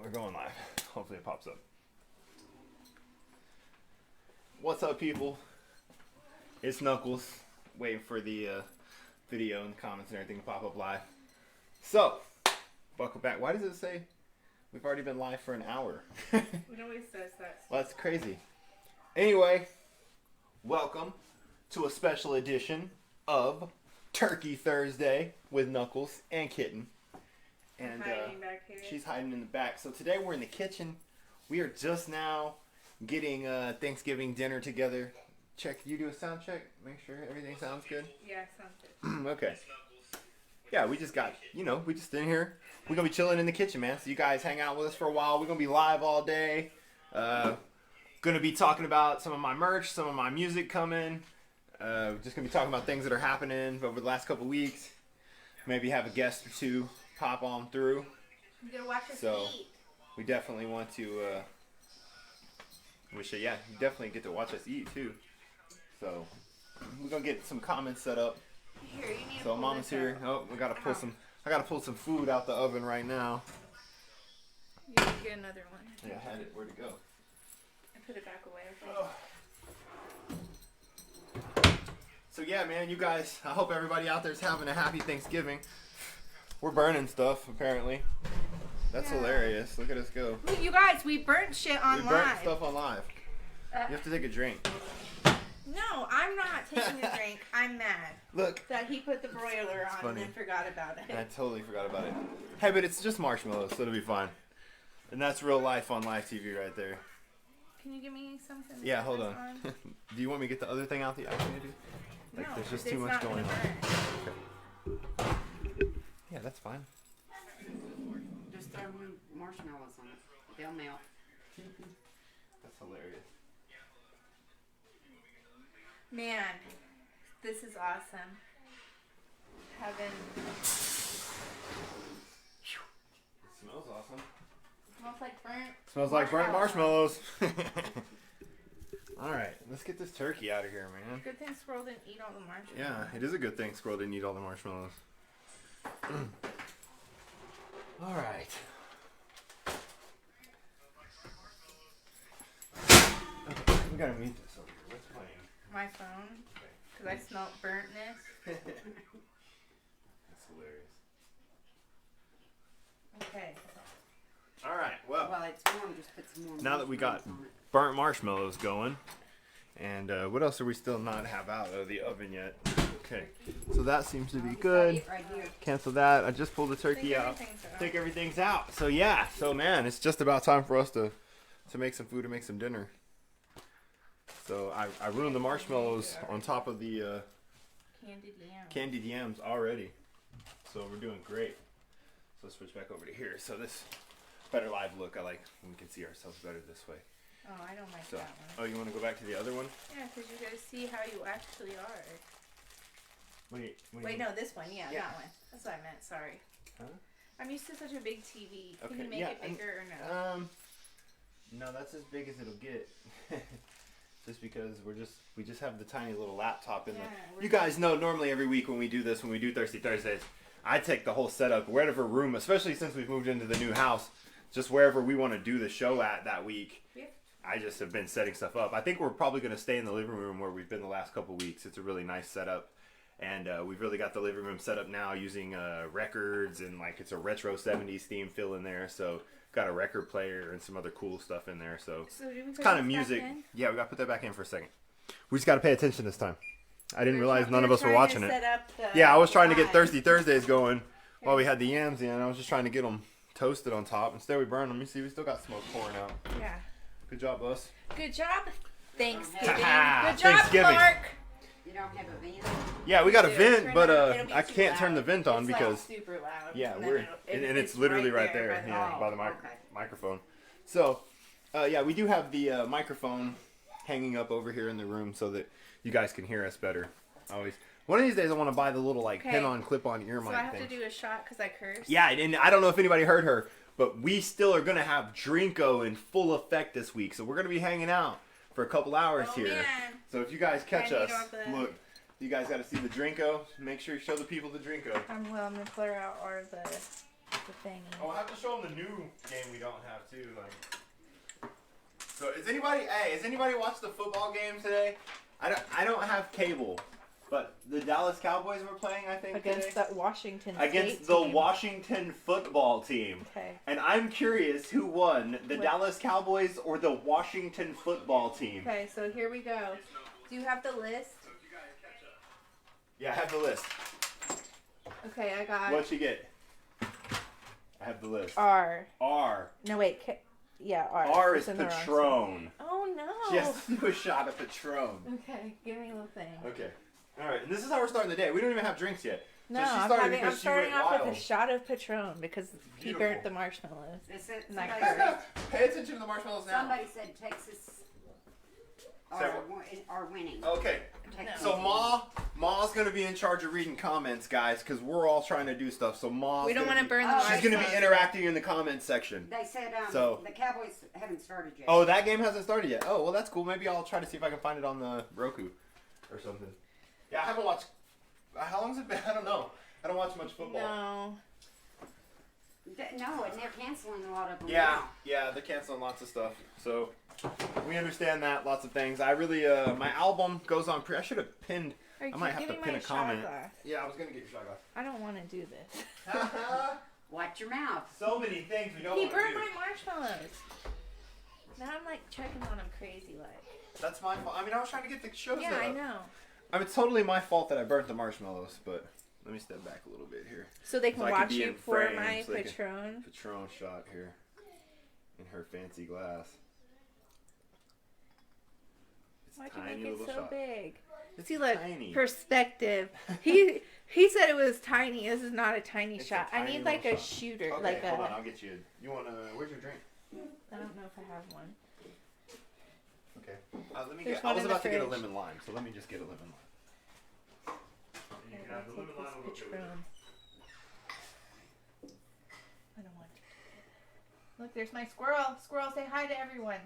We're going live. Hopefully it pops up. What's up, people? It's Knuckles. Waiting for the video and comments and everything to pop up live. So, buckle back. Why does it say we've already been live for an hour? It always says that. Well, that's crazy. Anyway, welcome to a special edition of Turkey Thursday with Knuckles and Kitten. And Back here. she's hiding in the back. So today we're in the kitchen. We are just now getting Thanksgiving dinner together. Check. You do a sound check. Make sure everything sounds good. Yeah, sounds good. Okay. Yeah, we just got, we just in here. We're going to be chilling in the kitchen, man. So you guys hang out with us for a while. We're going to be live all day. Going to be talking about some of my merch, some of my music coming. Just going to be talking about things that are happening over the last couple weeks. Maybe have a guest or two pop on through. You gotta watch us eat. We definitely want to, you definitely get to watch us eat too. So we're going to get some comments set up. Here, you need to So pull Mama's this here. out. Oh, we gotta pull some. I gotta pull some food out the oven right now. You can get another one. Yeah, I had it. Where'd it go? I put it back away. Oh. So yeah, man, you guys. I hope everybody out there is having a happy Thanksgiving. We're burning stuff apparently. That's hilarious. Look at us go. Look, you guys, we burnt shit on We burnt live. stuff on live. You have to take a drink. No, I'm not taking a drink. I'm mad. Look. That he put the broiler on and then forgot about it. I totally forgot about it. Hey, but it's just marshmallows, so it'll be fine. And that's real life on live TV right there. Can you give me something? Yeah, hold on. Do you want me to get the other thing out the oven, maybe? Like, no, there's just it's too much not going on. burn. Okay. Yeah, that's fine. Just throw marshmallows on it. They'll melt. That's hilarious. Man, this is awesome. Heaven. It smells awesome. Smells like burnt. Smells like burnt marshmallows. All right, let's get this turkey out of here, man. Good thing Squirrel didn't eat all the marshmallows. Yeah, it is a good thing Squirrel didn't eat all the marshmallows. All right. Okay, we gotta mute this over here. What's playing? My phone, because I smelled burntness. That's hilarious. Okay. All right, well, While it's warm, just put some more now that we got marshmallows on it. burnt marshmallows going, and what else are we still not have out of the oven yet? Okay, so that seems to be good. Right here. Cancel that. I just pulled the turkey out. Take everything's out. So yeah, man, it's just about time for us to make some food and make some dinner. So I ruined the marshmallows on top of the candied yams already. So we're doing great. So let's switch back over to here. So this better live look. I like when we can see ourselves better this way. Oh, I don't like So, that one. oh, you want to go back to the other one? Yeah, because you guys see how you actually are. Wait, no, this one. Yeah, Yeah. that one. That's what I meant. Sorry. Huh? I'm used to such a big TV. Can Okay, you make yeah, it bigger or no? No, that's as big as it'll get. Just because we just have the tiny little laptop in there. You guys know normally every week when we do this, when we do Thirsty Thursdays, I take the whole setup, whatever room, especially since we've moved into the new house, just wherever we want to do the show at that week. Yeah. I just have been setting stuff up. I think we're probably going to stay in the living room where we've been the last couple weeks. It's a really nice setup. And we've really got the living room set up now using records and like it's a retro 70s theme fill in there. So got a record player and some other cool stuff in there. So it's kind of music. Yeah, we got to put that back in for a second. We just got to pay attention this time. I didn't realize none of us were watching it. Yeah, I was trying to get Thirsty Thursdays going while we had the yams in. I was just trying to get them toasted on top. Instead we burned them. You see, we still got smoke pouring out. Yeah. Good job, us. Good job. Thanksgiving. Ha-ha, Good job, Thanksgiving. Clark. You don't have a vent? Yeah, we got a Dude, vent, turn but it'll be I too can't turn loud. the vent on It's because like super loud. yeah, and we're then and it's literally right but- there, yeah, by the okay. microphone. So, yeah, we do have the microphone hanging up over here in the room so that you guys can hear us better. Always. One of these days, I want to buy the little like pin-on, clip-on ear mic So I have thing. to do a shot because I cursed. Yeah, and I don't know if anybody heard her, but we still are gonna have Drinko in full effect this week. So we're gonna be hanging out for a couple hours here. Man. So if you guys catch I need us, all the- look, you guys got to see the Drinko. Make sure you show the people the Drinko. I'm gonna clear out all the the thingy. Oh, I'll have to show them the new game we don't have too. Like, so is anybody? Hey, has anybody watched the football game today? I don't have cable, but the Dallas Cowboys were playing. I think Against today. the Washington Against State the team. Washington football team. Okay. And I'm curious who won, the Dallas Cowboys or the Washington football team. Okay, so here we go. Do you have the list? Yeah, I have the list. Okay, I got What you get? I have the list. R. R. No, wait. Yeah, R. R It's is in the wrong Patron. spot. Oh, no. She has to do a shot of Patron. Okay, give me the thing. Okay. All right, and this is how we're starting the day. We don't even have drinks yet. No, so she I'm started because she starting went off wild. with a shot of Patron because he Beautiful. burnt the marshmallows. They said, Not somebody, said, Pay attention to the marshmallows now. somebody said Texas are winning. Okay. Texas. So Ma's gonna be in charge of reading comments, guys, because we're all trying to do stuff. So Ma's We don't gonna want to burn the Oh, marshmallows. She's gonna be interacting in the comments section. They said So- the Cowboys haven't started yet. Oh, that game hasn't started yet. Oh, well, that's cool. Maybe I'll try to see if I can find it on the Roku or something. Yeah, I haven't watched. How long's it been? I don't know. I don't watch much football. No. No, and they're canceling a lot of them. Yeah, now. yeah, they're canceling lots of stuff. So we understand that. Lots of things. I really, my album goes on I should have pinned. Are you I might have to giving pin my a comment. shot glass? Yeah, I was gonna get your shot I don't want to do this. glass. Watch your mouth. So many things we don't He want to burnt do. my marshmallows. Now I'm like checking on him crazy like. That's my fault. I mean, I was trying to get the show Yeah, set I up. know. I mean, it's totally my fault that I burnt the marshmallows, but let me step back a little bit here. So they can So I can watch be you in for frame, my so they can- Patron. Patron shot here in her fancy glass. It's Why'd a you tiny make it little so shot. big? It's See, look, tiny. perspective. He said it was tiny. This is not a tiny It's a shot. I tiny need like little a shot. shooter, Okay, like hold on. a. I'll get you. You want where's your drink? I don't know if I have one. Okay. Let me There's get. I one was in the about to get a fridge. lemon lime, so let me just get a lemon lime. You can have the lemon lime. I'll take this Patron. I don't want to. Look, there's my squirrel. Squirrel, say hi to everyone.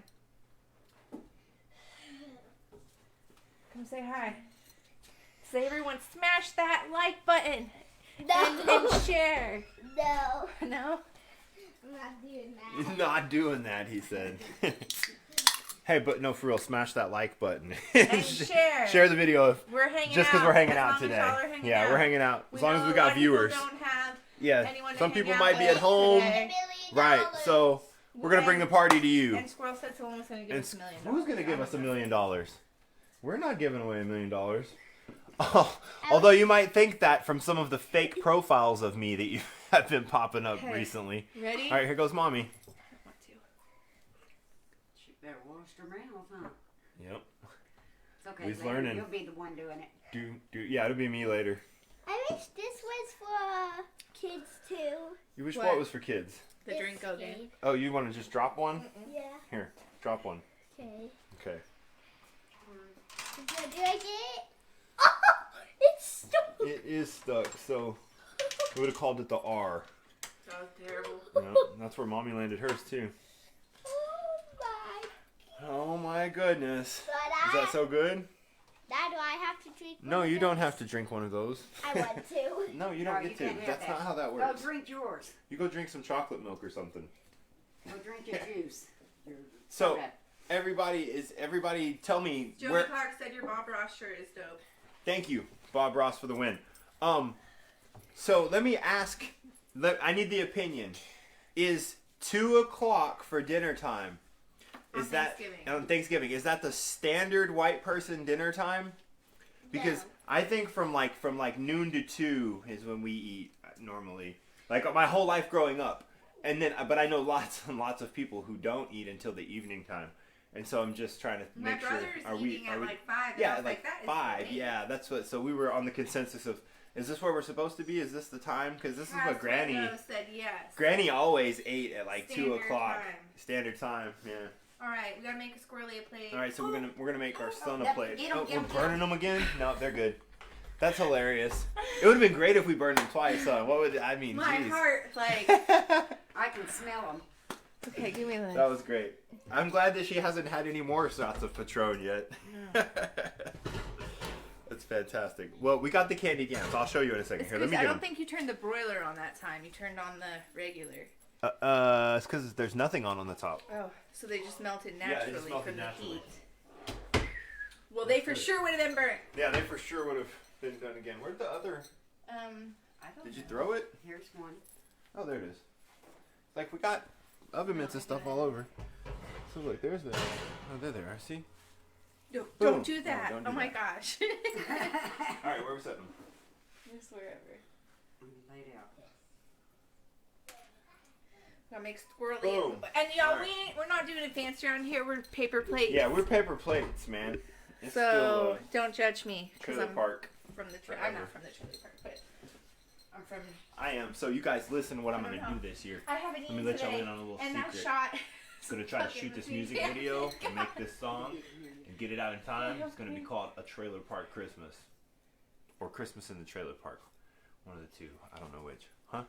Come say hi. Say everyone, smash that like button and share. No, No? I'm not doing He's that. not doing that, he said. Hey, but no, for real, smash that like button And share. Share the video if, We're hanging just out. because we're hanging As out long as today. y'all are hanging Yeah, out. we're hanging out. As long as know we a got lot of people viewers. Don't have Yeah, anyone to some hang people out might be with at home. today. Right, so we're going to bring the party to you. And Squirrel said someone was going to give And us $1 million. who's going to give I us $1 don't know. million? We're not giving away $1 million. Oh, although you might think that from some of the fake profiles of me that you have been popping up Okay. recently. Ready? All right, here goes mommy. I don't want to. She better wash her mouth, huh? Yep. It's okay. He's Larry, learning. You'll be the one doing it. Yeah, it'll be me later. I wish this was for kids too. You wish What? what was for kids? The This drink go game. Oh, you want to just drop one? Yeah. Here, drop one. Okay. Okay. Do I get it? Oh, it's stuck. It is stuck, so we would have called it the R. That was terrible. Yep, that's where mommy landed hers too. Oh my. Oh my goodness. But Is that so good? Dad, do I have to drink? No, one you of don't those? have to drink one of those. I want to. No, you No, don't you get to. can't have That's that. not how that Go works. drink yours. You go drink some chocolate milk or something. Go drink your juice. Your So soda. everybody tell me Joey where. Clark said your Bob Ross shirt is dope. Thank you, Bob Ross, for the win. So let me ask. I need the opinion. Is 2:00 for dinner time? Is that Thanksgiving. on Thanksgiving? Is that the standard white person dinner time? Because No. I think from noon to 2 is when we eat normally. Like my whole life growing up, and then but I know lots and lots of people who don't eat until the evening time, and so I'm just trying to My make sure. brother's eating at like 5. and I Yeah, was like that is 5. amazing. Yeah, that's what. So we were on the consensus of, is this where we're supposed to be? Is this the time? Because this is what Granny. Window said yes. Granny always ate at like Standard 2:00 time. standard time. Yeah. All right, we gotta make a squirrely a plate. All right, so we're gonna make our son a Yep, plate. get 'em, Oh, get 'em, we're get 'em. burning them again? No, they're good. That's hilarious. It would have been great if we burned them twice. Huh? What would I mean? My Jeez. heart, like. I can smell them. Okay, give me That that. was great. I'm glad that she hasn't had any more shots of Patron yet. No. That's fantastic. Well, we got the candied yams. I'll show you in a second. It's Here, let 'cause me I get don't them. think you turned the broiler on that time. You turned on the regular. It's because there's nothing on the top. Oh, so they just melted Yeah, naturally they just melted from naturally. the heat. Well, they for sure would have been burnt. Yeah, they for sure would have been done again. Where'd the other? I don't Did you know. throw it? Here's one. Oh, there it is. Like we got oven mitts and stuff all over. So look, there's the. Oh, there they are. See? No, Boom. don't do that. don't do Oh my that. gosh. All right, where are we setting them? Just wherever. Let me lay it out. Gotta make squirrely. Boom. And y'all, All right. we're not doing it fancy around here. We're paper plates. Yeah, we're paper plates, man. It's So don't judge me because trailer I'm park. from the. I'm Forever. not from the trailer park, but I'm from. I am. So you guys listen to what I'm I gonna don't do know. this year. I haven't Let eaten me let y'all today, in on a little and that secret. shot. I'm gonna try to stuck in shoot this between music here. video and make this song and get it out in time. It's gonna be called A Trailer Park Christmas. Or Christmas in the Trailer Park. One of the two. I don't know which. Huh?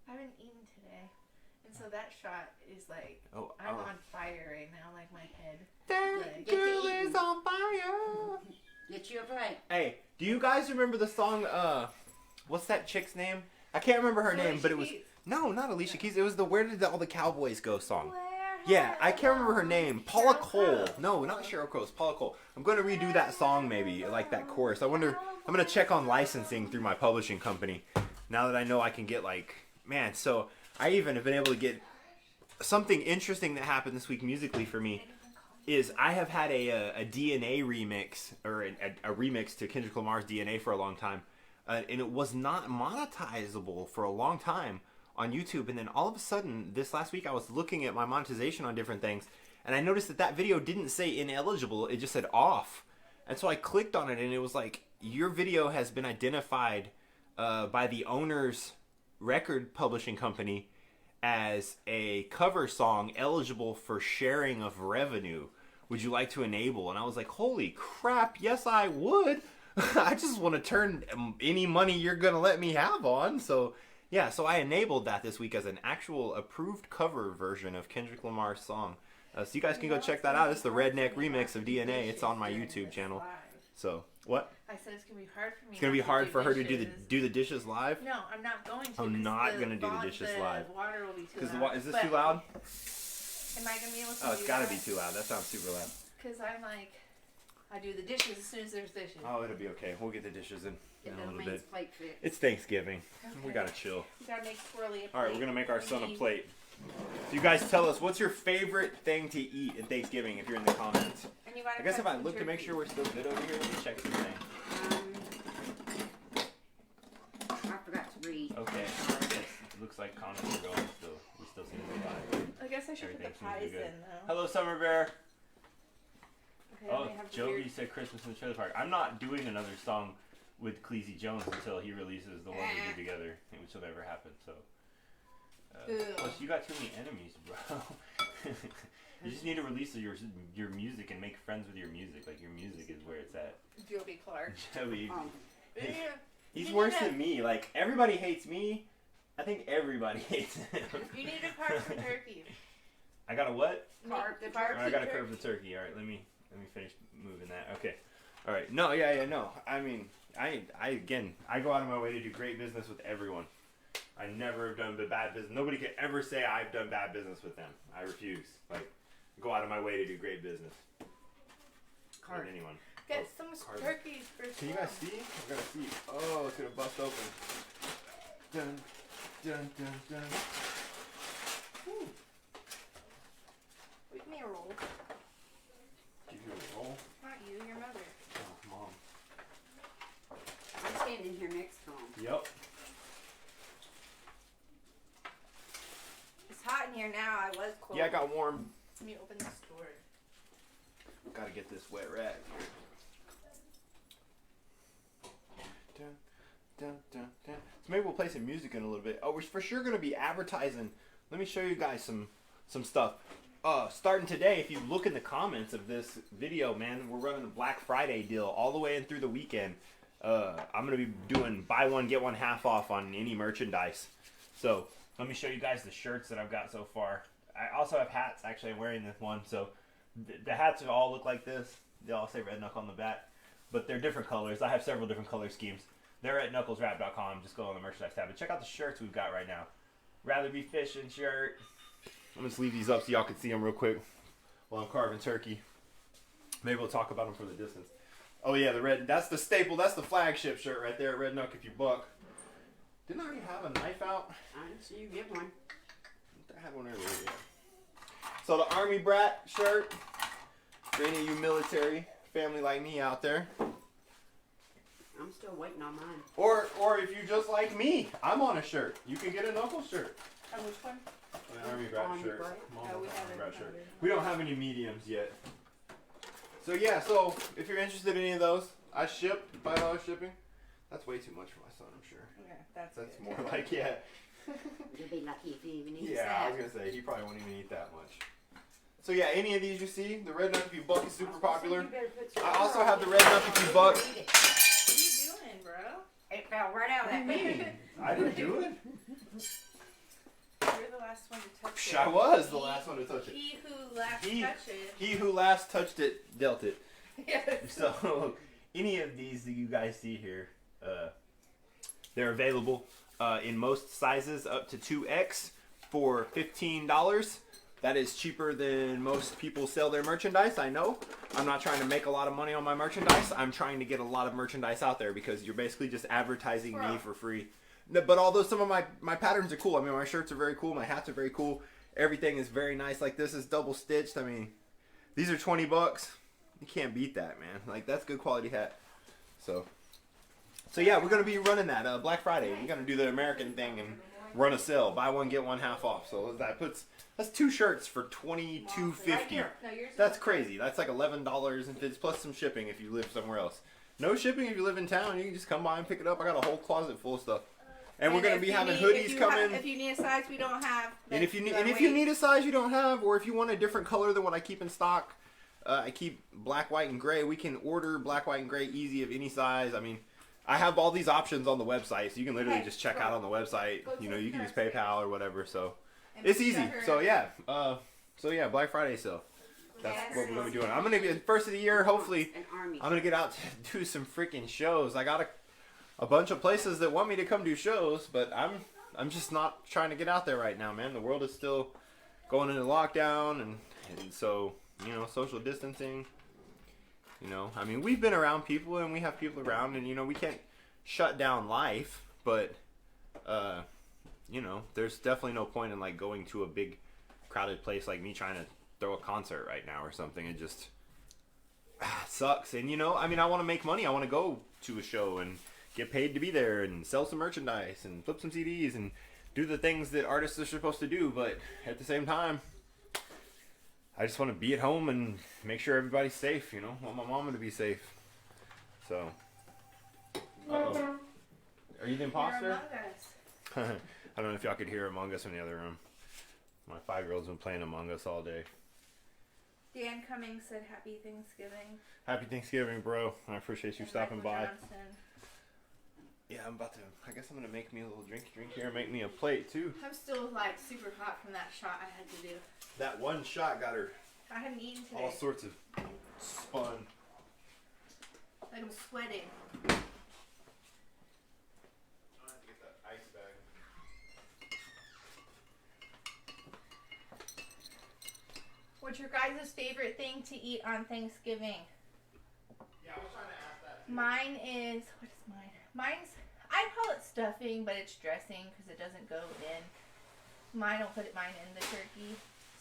I haven't eaten today, and so that shot is like Oh, I'm on fire right now, like my head. That Get to girl eating. is on fire. Get you a plate. Hey, do you guys remember the song, what's that chick's name? I can't remember her name, but it was... No, not Alicia Keys. It was the Where Did All the Cowboys Go song. Yeah, I can't remember her name. Paula Cole. No, not Sheryl Crow. It's Paula Cole. I'm going to redo that song maybe, like that chorus. I wonder... I'm going to check on licensing through my publishing company. Now that I know I can get like... Man, so I even have been able to get... Something interesting that happened this week musically for me is I have had a DNA remix, or a remix to Kendrick Lamar's DNA for a long time. And it was not monetizable for a long time on YouTube. And then all of a sudden, this last week, I was looking at my monetization on different things, and I noticed that video didn't say ineligible, it just said off. And so I clicked on it, and it was like, your video has been identified by the owner's record publishing company as a cover song eligible for sharing of revenue. Would you like to enable? And I was like, holy crap, yes I would. I just want to turn any money you're going to let me have on. So, yeah, so I enabled that this week as an actual approved cover version of Kendrick Lamar's song. So you guys can go check that out. It's the Redneck remix of DNA. It's on my YouTube channel. So, what? I said it's gonna be hard for me. It's going to be not hard do for her to dishes. do the dishes live? No, I'm not going to. I'm 'cause not the gonna do the vol- dishes live. Water will be too Because loud. is this But too loud? Am I gonna be able to? Oh, it's got to be too loud. That sounds super loud. Because I'm like, I do the dishes as soon as there's dishes. Oh, it'll be okay. We'll get the dishes in Get a little little man's bit. plate fixed. It's Thanksgiving. We Okay. got to chill. We gotta make swirly. All right, we're going to make our son a plate. So you guys tell us, what's your favorite thing to eat at Thanksgiving if you're in the comments? And you gotta I guess cut if I some look to make turkey. sure we're still good over here, let me check something. I forgot to read. Okay. It looks like comments are going still. We still seem to be fine. I guess I should Everything put the seems to be pies good. in though. Hello, Summer Bear. Okay, Oh, they have the Joby weird- said Christmas in the Trailer Park. I'm not doing another song with Cleasy Jones until he releases the one we did together, which will never happen. So, Ew. plus you got too many enemies, bro. You just need to release your music and make friends with your music. Like your music is where it's at. Joby Clark. Joey, Oh, Yeah. he's You worse need to- than me. Like everybody hates me. I think everybody hates him. You need to carve some turkey. I got a what? Carve the Carve I some gotta curve the turkey. All right, let me finish moving that. Okay. All right. No, yeah, no. I mean, I go out of my way to do great business with everyone. I never have done bad business. Nobody could ever say I've done bad business with them. I refuse. Like, go out of my way to do great business Carve. with anyone. Get Oh, some carve. turkeys for Can you guys see? I'm gonna see. Oh, it's gonna bust open. Dun, dun, dun, dun. Whew. Give me a roll. Give you a roll. Not you, your mother. Oh, mom. I'm standing here next to him. Yep. It's hot in here now. I was cold. Yeah, I got warm. Let me open this door. Gotta get this wet rag here. Dun, dun, dun, dun. So maybe we'll play some music in a little bit. Oh, we're for sure gonna be advertising. Let me show you guys some stuff. Starting today, if you look in the comments of this video, man, we're running a Black Friday deal all the way in through the weekend. I'm gonna be doing buy one get one half off on any merchandise. So let me show you guys the shirts that I've got so far. I also have hats. Actually, I'm wearing this one. So the hats all look like this. They all say Red Knuck on the back. but they're different colors. I have several different color schemes. They're at knuckleswrap.com. Just go on the merchandise tab and check out the shirts we've got right now. Rather Be Fishing shirt. I'm going to leave these up so y'all can see them real quick while I'm carving turkey. Maybe we'll talk about them from the distance. Oh yeah, the red, that's the staple, that's the flagship shirt right there, Red Knuck If You Buck. Didn't I already have a knife out? I didn't see you get one. I had one earlier, yeah. So the Army Brat shirt, for any of you military family like me out there. I'm still waiting on mine. Or if you just like me, I'm on a shirt. You can get a knuckle shirt. Oh, which one? An Army Brat Army shirt. Brat? Mom Oh, we wants an haven't Army Brat found shirt. it. We don't have any mediums yet. So yeah, so if you're interested in any of those, I ship $5 shipping. That's way too much for my son, I'm sure. Yeah, that's That's good. more like, yeah. You'll be lucky if you even eat Yeah, I that. was gonna say he probably won't even eat that much. So yeah, any of these you see, the Red Knuck If You Buck is super popular. You better put some I also water have on the it. Red Knuck If You Buck. What are you doing, bro? It fell right out of that thing. I didn't do it. You're the last one to touch it. I was the last one to touch it. He who last He- touched it. He who last touched it dealt it. Yes. So any of these that you guys see here, they're available in most sizes up to 2X for $15. That is cheaper than most people sell their merchandise. I know. I'm not trying to make a lot of money on my merchandise. I'm trying to get a lot of merchandise out there because you're basically just advertising me for free. No, but although some of my patterns are cool, I mean, my shirts are very cool, my hats are very cool, everything is very nice. Like this is double stitched. I mean, these are $20. You can't beat that, man. Like that's good quality hat. So yeah, we're gonna be running that Black Friday. We're gonna do the American thing and run a sale, buy one get one half off. So that's 2 shirts for $22.50. Right here. No, yours is That's okay. crazy. That's like $11 and it's plus some shipping if you live somewhere else. No shipping if you live in town. You can just come by and pick it up. I got a whole closet full of stuff. And we're gonna if be you having need- hoodies if you coming. if you need a size we don't have. And if you need, then and if you wait. need a size you don't have, or if you want a different color than what I keep in stock, I keep black, white, and gray. We can order black, white, and gray easy of any size. I mean, I have all these options on the website, so you can literally Okay, just check go. out on the website. Go You know, take you can her use PayPal or whatever. So And it's put easy. her- So yeah, Black Friday sale. That's Yes. what we're gonna be doing. I'm gonna be first of the year. Hopefully, An army. I'm gonna get out to do some freaking shows. I got a bunch of places that want me to come do shows, but I'm just not trying to get out there right now, man. The world is still going into lockdown, and so you know, social distancing. You know, I mean, we've been around people, and we have people around, and you know, we can't shut down life, but you know, there's definitely no point in like going to a big crowded place like me trying to throw a concert right now or something. It just sucks. And you know, I mean, I want to make money. I want to go to a show and get paid to be there and sell some merchandise and flip some CDs and do the things that artists are supposed to do. But at the same time, I just want to be at home and make sure everybody's safe. You know, I want my mama to be safe. So, uh-oh. Are you the You're imposter? Among Us. I don't know if y'all could hear Among Us in the other room. My 5-year-old's been playing Among Us all day. Dan Cummings said Happy Thanksgiving. Happy Thanksgiving, bro. I appreciate you And stopping Michael by. Johnson. Yeah, I guess I'm gonna make me a little drink here. Make me a plate too. I'm still like super hot from that shot I had to do. That one shot got her I hadn't eaten today. all sorts of spun. Like I'm sweating. I have to get that ice bag. What's your guys' favorite thing to eat on Thanksgiving? Yeah, I was trying to ask that too. Mine is, what is mine? Mine's, I call it stuffing, but it's dressing because it doesn't go in. Mine, I'll put mine in the turkey.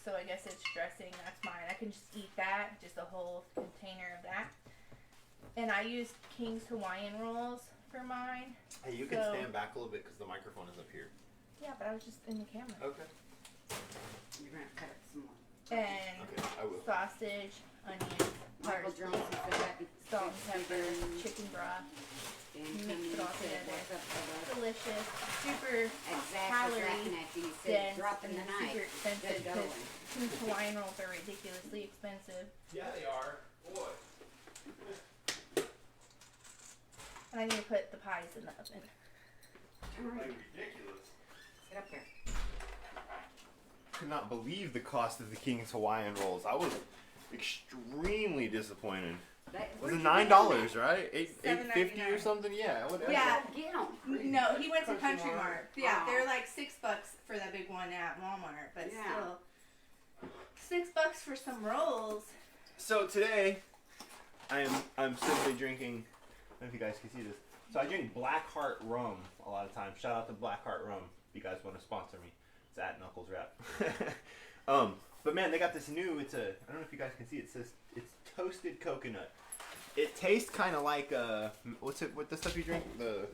So I guess it's dressing. That's mine. I can just eat that, just a whole container of that. And I use King's Hawaiian rolls for mine. Hey, you can So- stand back a little bit because the microphone is up here. Yeah, but I was just in the camera. Okay. You're gonna cut it some more. And Okay, I will. sausage, onions, Michael parsley, Johnson said happy salt and pepper, Thanksgiving. chicken broth. Dan Mix Cummings it all said, together. "What's up, brother?" Delicious, super Exactly. calorie Laughing at you. He said, dense, dropping and the super knife. expensive Good because going. King's Hawaiian rolls are ridiculously expensive. Yeah, they are. Boy. And I need to put the pies in the oven. Really ridiculous. Get up there. Could not believe the cost of the King's Hawaiian rolls. I was extremely disappointed. Was it $9, right? $8.50 or $7.99. something? Yeah. Whatever. Yeah. Get them. No, he went to Country Country Mart. Mart. Yeah, Oh. they're like $6 for that big one at Walmart, but Yeah. still, $6 for some rolls. So today, I'm simply drinking. I don't know if you guys can see this. So I drink Blackheart rum a lot of times. Shout out to Blackheart rum if you guys want to sponsor me. It's at Knuckles Rap. But man, they got this new. It's a. I don't know if you guys can see. It says it's toasted coconut. It tastes kind of like what's it? What the stuff you drink? The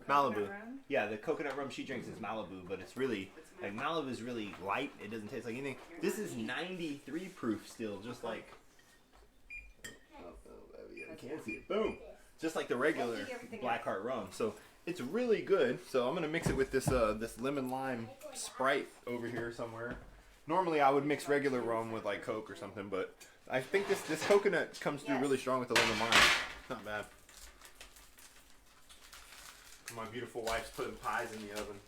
Malibu. Coconut rum? Yeah, the coconut rum she drinks is Malibu, but it's really like Malibu is really light. It doesn't taste like anything. This is 93 proof still, just like. I can't see it. Boom. Just like the regular Blackheart rum. So it's really good. So I'm gonna mix it with this this lemon lime Sprite over here somewhere. Normally I would mix regular rum with like Coke or something, but I think this coconut comes through really strong with the lemon lime. Not bad. My beautiful wife's putting pies in the oven.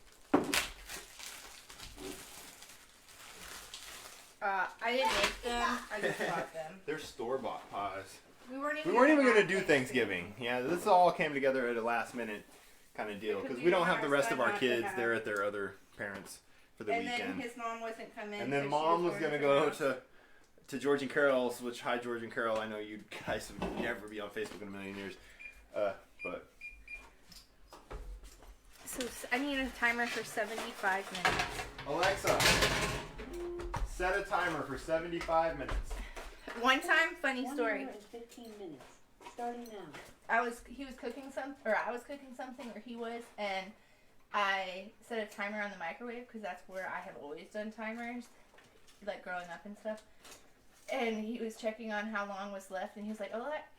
I didn't make them. I just bought them. They're store-bought pies. We weren't even gonna gonna do have Thanksgiving. Yeah, this all came together at a last minute kind of deal because we don't have the rest of our kids. They're at their other parents for the And weekend. then his mom wasn't coming. And then so she mom was going gonna to go her house. to George and Carol's, which hi George and Carol. I know you guys would never be on Facebook in a million years, but So I need a timer for 75 minutes. Alexa, set a timer for 75 minutes. One time, funny story. 1 hour and 15 minutes, starting now. I was cooking something, or he was, and I set a timer on the microwave because that's where I have always done timers, like growing up and stuff. And he was checking on how long was left, and he was like, "Oh, that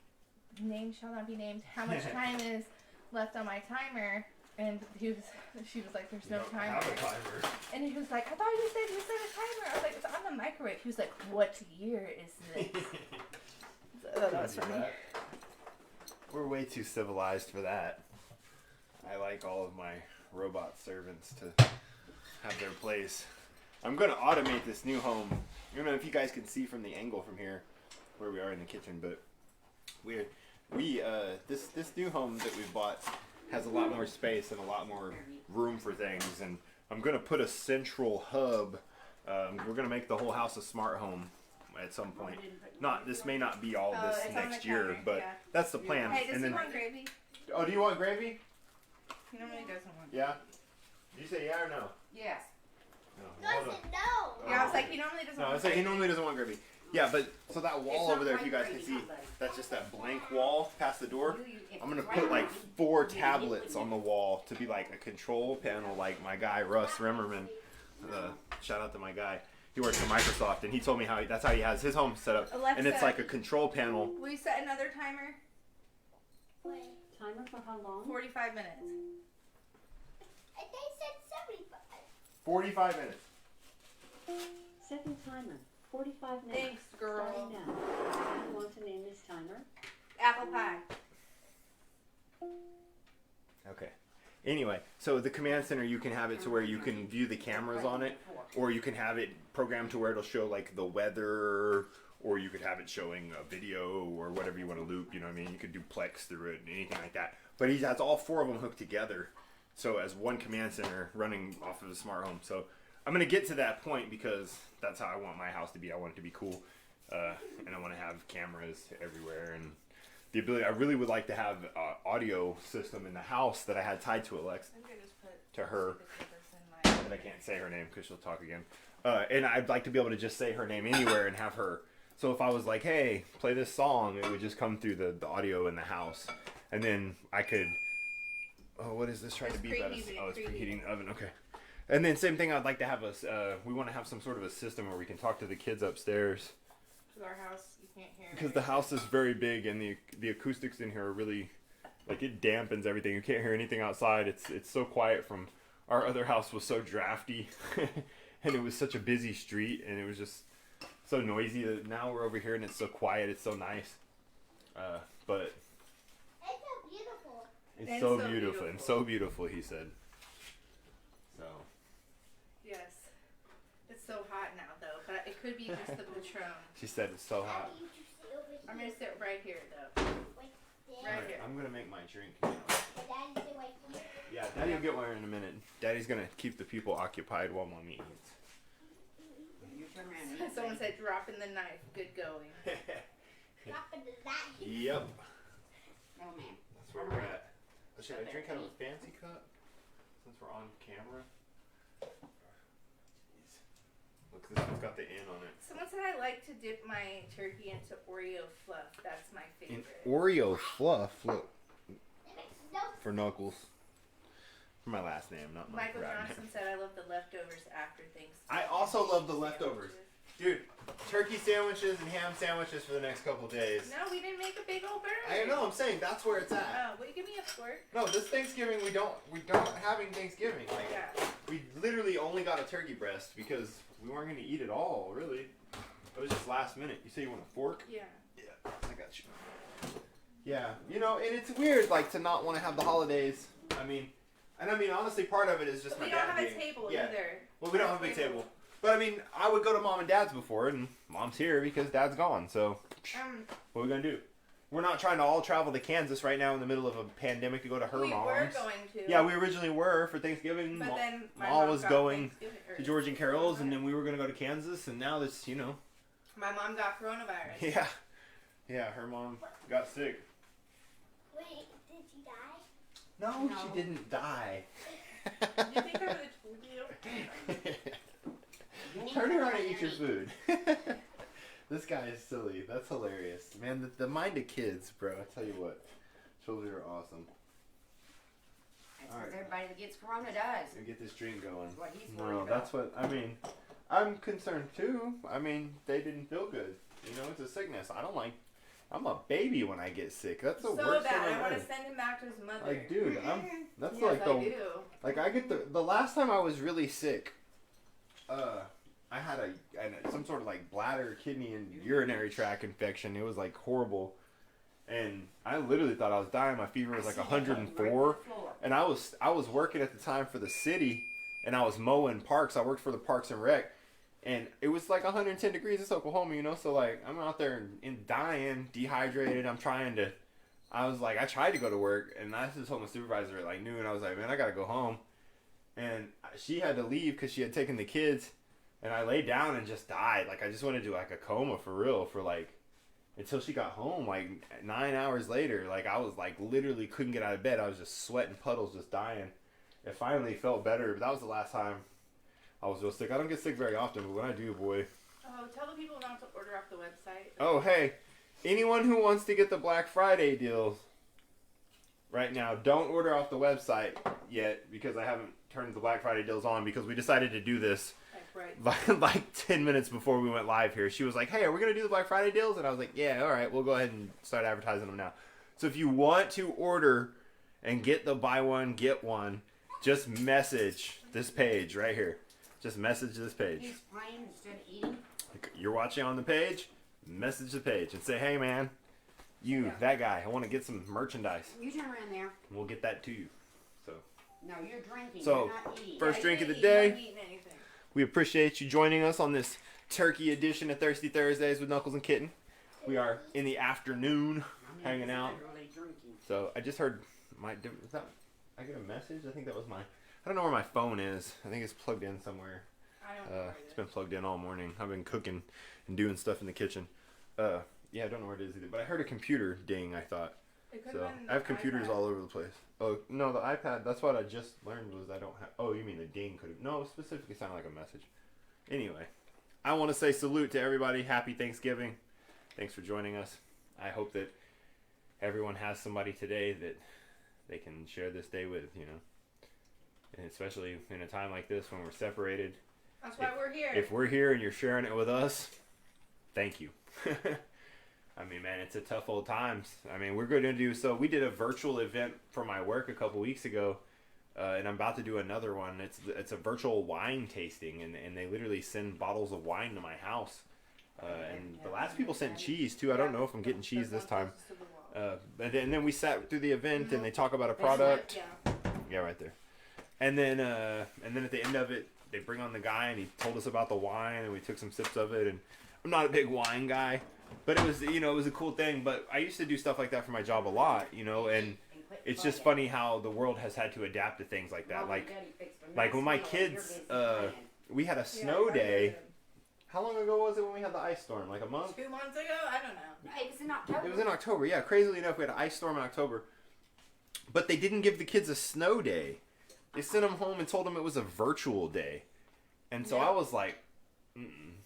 name shall not be named. How much time is left on my timer?" And she was like, "There's no timer." Have a timer. And he was like, "I thought you said you set a timer." I was like, "It's on the microwave." He was like, "What year is this?" So that was funny. We're way too civilized for that. I like all of my robot servants to have their place. I'm gonna automate this new home. I don't know if you guys can see from the angle from here where we are in the kitchen, but this new home that we bought has a lot more space and a lot more room for things, and I'm gonna put a central hub. We're gonna make the whole house a smart home at some point. This may not be all this it's on next the year, counter, but yeah. that's the plan. Hey, does and he then, want gravy? oh, do you want gravy? He normally doesn't want. Yeah. Did you say yeah or no? Yes. No. I Hold on. said no. Yeah, I was like, he normally doesn't No, want. I say he gravy. normally doesn't want gravy. Yeah, but so that wall It's over there, if not you guys right can see, gravy, huh, that's just that blank wall past the door. It's I'm gonna right put like gravy. 4 tablets on the wall to be like a control panel, like my guy Russ Remmerman. Shout out to my guy. He works for Microsoft, and he told me that's how he has his home set up, and it's Alexa. like a control panel. Will you set another timer? Timer for how long? 45 minutes. And they said 75. 45 minutes. Second timer, 45 minutes. Thanks, girl. Starting now. What do you want to name this timer? Apple pie. Okay. Anyway, so the command center, you can have it to where you can view the cameras on it, or you can have it programmed to where it'll show like the weather, or you could have it showing a video or whatever you want to loop. You know what I mean? You could do Plex through it, anything like that. But he has all 4 of them hooked together, so as one command center running off of a smart home. So I'm gonna get to that point because that's how I want my house to be. I want it to be cool, and I want to have cameras everywhere and the ability. I really would like to have an audio system in the house that I had tied to Alexa, I think I just put to her. the papers in my. And I can't say her name because she'll talk again. And I'd like to be able to just say her name anywhere and have her. So if I was like, hey, play this song, it would just come through the audio in the house. And then I could, oh, what is this trying to be about? Oh, it's preheating the oven. Okay. And then same thing, I'd like to have we want to have some sort of a system where we can talk to the kids upstairs. Because our house, you can't hear. Because the house is very big and the acoustics in here are really, like, it dampens everything. You can't hear anything outside. It's so quiet from, our other house was so drafty and it was such a busy street and it was just so noisy that now we're over here and it's so quiet. It's so nice. But It's so beautiful. it's so beautiful and so beautiful, he said. So. Yes. It's so hot now, though, but it could be just the Patron. She said it's so hot. Daddy, you see over I'm gonna sit right here though. Right there. Right here. I'm gonna make my drink. And Daddy sit right here. Yeah, Daddy will get one in a minute. Daddy's gonna keep the people occupied while Mommy eats. You turn around and eat. Someone said dropping the knife. Good going. Dropping the knife. Yep. Oh man. That's where we're at. Should I drink out of a fancy cup? Since we're on camera. Jeez. Look, this one's got the N on it. Someone said I like to dip my turkey into Oreo fluff. That's my In favorite. Oreo fluff. Look. It makes no For Knuckles. For my last name, not my Michael right Johnson name. said I love the leftovers after Thanksgiving. I also love the leftovers. Dude, turkey sandwiches and ham sandwiches for the next couple days. No, we didn't make a big old burger. I know, I'm saying that's where it's at. Oh, will you give me a fork? No, this Thanksgiving we don't having Thanksgiving. Like Yeah. we literally only got a turkey breast because we weren't gonna eat it all, really. It was just last minute. You say you want a fork? Yeah. Yeah, I got you. Yeah, you know, and it's weird like to not want to have the holidays. I mean, honestly, part of it is just But my we don't dad have being, a table yeah. either. Well, we don't have a big table. But I mean, I would go to Mom and Dad's before, and Mom's here because Dad's gone. So, what are we gonna do? We're not trying to all travel to Kansas right now in the middle of a pandemic to go to her we mom's. were going to. Yeah, we originally were for Thanksgiving. But then my Ma mom was got going Thanksgiving- or- to George and Carol's, and then we were gonna go to Kansas, and now this, you know. My mom got coronavirus. Yeah, her mom got sick. Wait, did she die? No, No. she didn't die. Do you think I would have told you? Turn around and eat your food. This guy is silly. That's hilarious. Man, the mind of kids, bro. I tell you what. Children are awesome. That's All what right. everybody that gets corona does. And get this drink going. That's what he's worried No, about. that's what, I mean, I'm concerned too. I mean, they didn't feel good. You know, it's a sickness. I'm a baby when I get sick. That's the So worst bad. thing I on want to earth. send him back to his mother. Like, dude, that's yes, like I the, do. like I get the last time I was really sick, I had some sort of like bladder, kidney, and urinary tract infection. It was like horrible. And I literally thought I was dying. My fever was like 104. And I was working at the time for the city, and I was mowing parks. I worked for the Parks and Rec, and it was like 110 degrees. It's Oklahoma, you know. So like I'm out there and dying, dehydrated. I tried to go to work, and I just told my supervisor at like noon. I was like, man, I gotta go home. And she had to leave because she had taken the kids, and I laid down and just died. Like I just went into like a coma for real for like. Until she got home, like 9 hours later, like I was like literally couldn't get out of bed. I was just sweating puddles, just dying. It finally felt better, but that was the last time I was real sick. I don't get sick very often, but when I do, boy. Oh, tell the people not to order off the website. Oh, hey, anyone who wants to get the Black Friday deals right now, don't order off the website yet because I haven't turned the Black Friday deals on because we decided to do this like 10 minutes before we went live here. She was like, hey, are we going to do the Black Friday deals? And I was like, yeah, all right, we'll go ahead and start advertising them now. So if you want to order and get the buy one, get one, just message this page right here. Just message this page. He's playing instead of eating. You're watching on the page, message the page and say, hey, man, that guy, I want to get some merchandise. You turn around there. And we'll get that to you. So, No, you're drinking. So, you're not eating. first drink of the I'm day. not eating anything. We appreciate you joining us on this turkey edition of Thirsty Thursdays with Knuckles and Kitten. We are in the afternoon hanging out. Literally drinking. So I just heard I get a message? I think that was I don't know where my phone is. I think it's plugged in somewhere. I don't know. It's been plugged in all morning. I've been cooking and doing stuff in the kitchen. Yeah, I don't know where it is either. But I heard a computer ding, I thought. It could've So been I have the computers iPad. all over the place. Oh, no, the iPad, that's what I just learned was I don't have, oh, you mean the ding could have, no, it specifically sounded like a message. Anyway, I want to say salute to everybody. Happy Thanksgiving. Thanks for joining us. I hope that everyone has somebody today that they can share this day with, you know. And especially in a time like this when we're separated. That's why we're here. If we're here and you're sharing it with us, thank you. I mean, man, it's a tough old times. I mean, we're going to do, so we did a virtual event for my work a couple weeks ago, and I'm about to do another one. It's a virtual wine tasting, and they literally send bottles of wine to my house. And the last people sent cheese, too. I don't know if I'm getting cheese this time. And then we sat through the event, and they talk about a product. Yeah. Yeah, right there. And then at the end of it, they bring on the guy, and he told us about the wine, and we took some sips of it. And I'm not a big wine guy, but it was, it was a cool thing. But I used to do stuff like that for my job a lot, and it's just funny how the world has had to adapt to things like that. Like when my kids, we had a snow day. How long ago was it when we had the ice storm? Like a month? 2 months ago? I don't know. It was in October. It was in October, yeah. Crazily enough, we had an ice storm in October. But they didn't give the kids a snow day. They sent them home and told them it was a virtual day. And so I was like,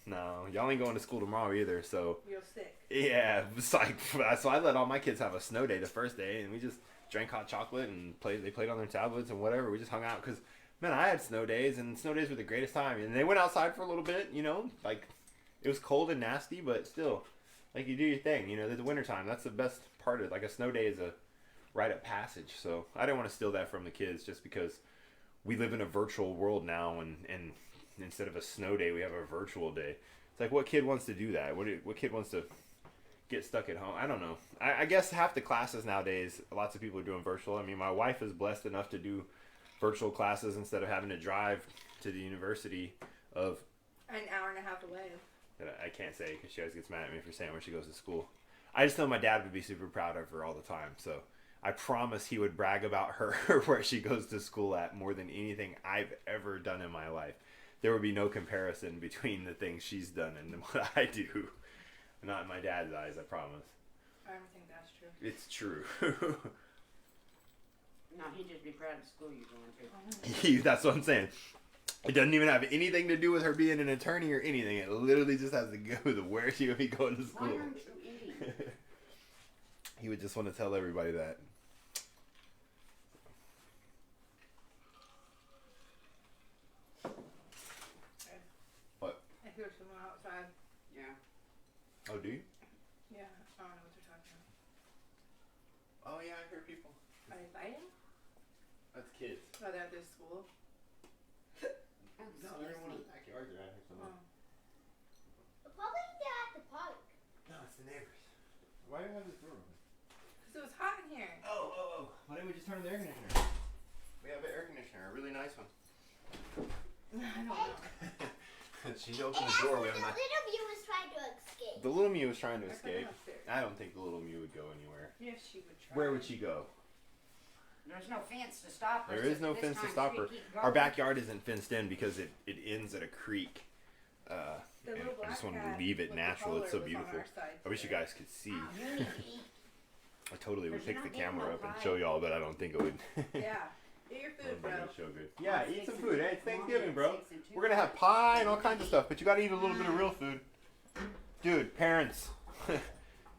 no, y'all ain't going to school tomorrow either. So you're sick. Yeah, it's like, so I let all my kids have a snow day the first day, and we just drank hot chocolate and played. They played on their tablets and whatever. We just hung out because, man, I had snow days, and snow days were the greatest time. And they went outside for a little bit, like it was cold and nasty, but still, like you do your thing. The wintertime, that's the best part of it. Like a snow day is a rite of passage. So I didn't want to steal that from the kids just because we live in a virtual world now, and instead of a snow day, we have a virtual day. It's like, what kid wants to do that? What kid wants to get stuck at home? I don't know. I guess half the classes nowadays, lots of people are doing virtual. I mean, my wife is blessed enough to do virtual classes instead of having to drive to the university of an hour and a half away. That I can't say because she always gets mad at me for saying where she goes to school. I just know my dad would be super proud of her all the time. So I promise he would brag about her where she goes to school at more than anything I've ever done in my life. There would be no comparison between the things she's done and what I do. Not in my dad's eyes, I promise. I don't think that's true. It's true. No, he'd just be proud of the school you're going to. That's what I'm saying. It doesn't even have anything to do with her being an attorney or anything. It literally just has to go with where she would be going to school. Why aren't you eating? He would just want to tell everybody that. What? I hear someone outside. Yeah. Oh, do you? Yeah, I don't know what they're talking about. Oh, yeah, I hear people. Are they fighting? That's kids. Oh, they're at this school? No, they're in one of the backyards. They're out here somewhere. Probably they're at the park. No, it's the neighbors. Why do you have this door open? Because it was hot in here. Oh. Why didn't we just turn on the air conditioner? We have an air conditioner, a really nice one. I don't know. She opened the door. We have a nice... little Mew was trying to escape. The little Mew was trying to I escape. put it upstairs. I don't think the little Mew would go anywhere. Yes, she would try. Where would she go? There's no fence to stop her. There is no This fence to time stop she her. keep Our going. backyard isn't fenced in because it ends at a creek. The And little I just black wanted to cat leave it with the natural. It's so collar was on beautiful. our side I wish you today. guys could see. You need to eat. I totally would But you're pick the not getting camera no up and pie. show y'all, but I don't think it would. Yeah. Eat your food, bro. Show good. Yeah, eat some food. Hey, it's Mom Thanksgiving, had bro. 6 and 2 We're gonna have pie and all kinds of stuff, but you gotta eat a little bit of real food. Dude, parents,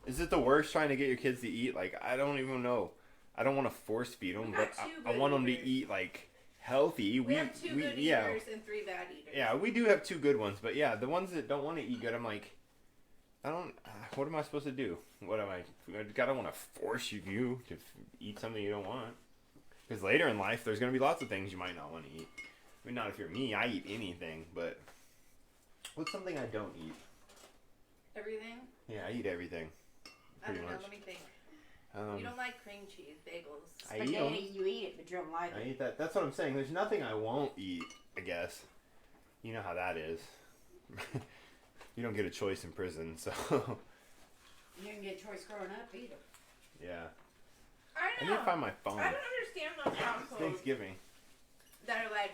is it the worst trying to get your kids to eat? Like, I don't even know. I don't want to force feed them, We but got two I good want them to eaters. eat like healthy. We have two good eaters and 3 bad eaters. Yeah, we do have 2 good ones, but yeah, the ones that don't want to eat good, I'm like, what am I supposed to do? What am I don't want to force you to eat something you don't want. Because later in life, there's going to be lots of things you might not want to eat. I mean, not if you're me, I eat anything, but what's something I don't eat? Everything? Yeah, I eat everything. I Pretty don't know. much. Let me think. Um, You don't like cream cheese bagels. I eat 'em. Spaghetti, you eat it, but you don't like I it. eat that. That's what I'm saying. There's nothing I won't eat, I guess. You know how that is. You don't get a choice in prison, so You didn't get a choice growing up either. yeah. I I know. need to find my phone. I don't understand those It's households Thanksgiving. that are like,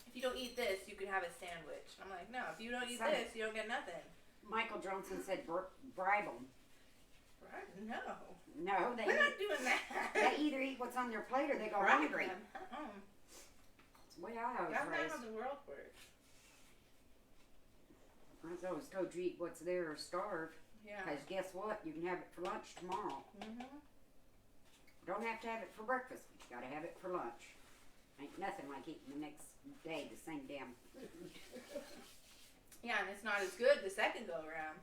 if you don't eat this, you can have a sandwich. I'm like, no, if you don't eat Son- this, you don't get nothing. Michael Johnson said bribe them. Right? No. No, they We're not doing that. they either eat what's on their plate or they go Bribe hungry. them. Uh-uh. That's the way I was That's not raised. how the world works. I was always told you eat what's there or starve. Yeah. Because guess what? You can have it for lunch tomorrow. Mm-hmm. Don't have to have it for breakfast, but you gotta have it for lunch. Ain't nothing like eating the next day the same damn food. Yeah, and it's not as good the second go around.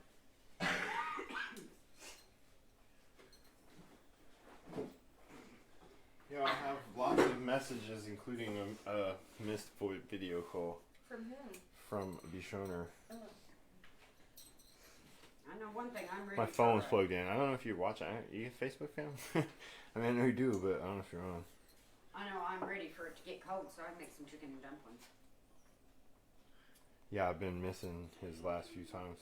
Yeah, I have lots of messages, including a missed video call From whom? from Bishoner. Oh. I know one thing, I'm ready My for phone's it. plugged in. I don't know if you're watching. You a Facebook fan? I mean, I know you do, but I don't know if you're on. I know I'm ready for it to get cold so I can make some chicken and dumplings. Yeah, I've been missing his last few times.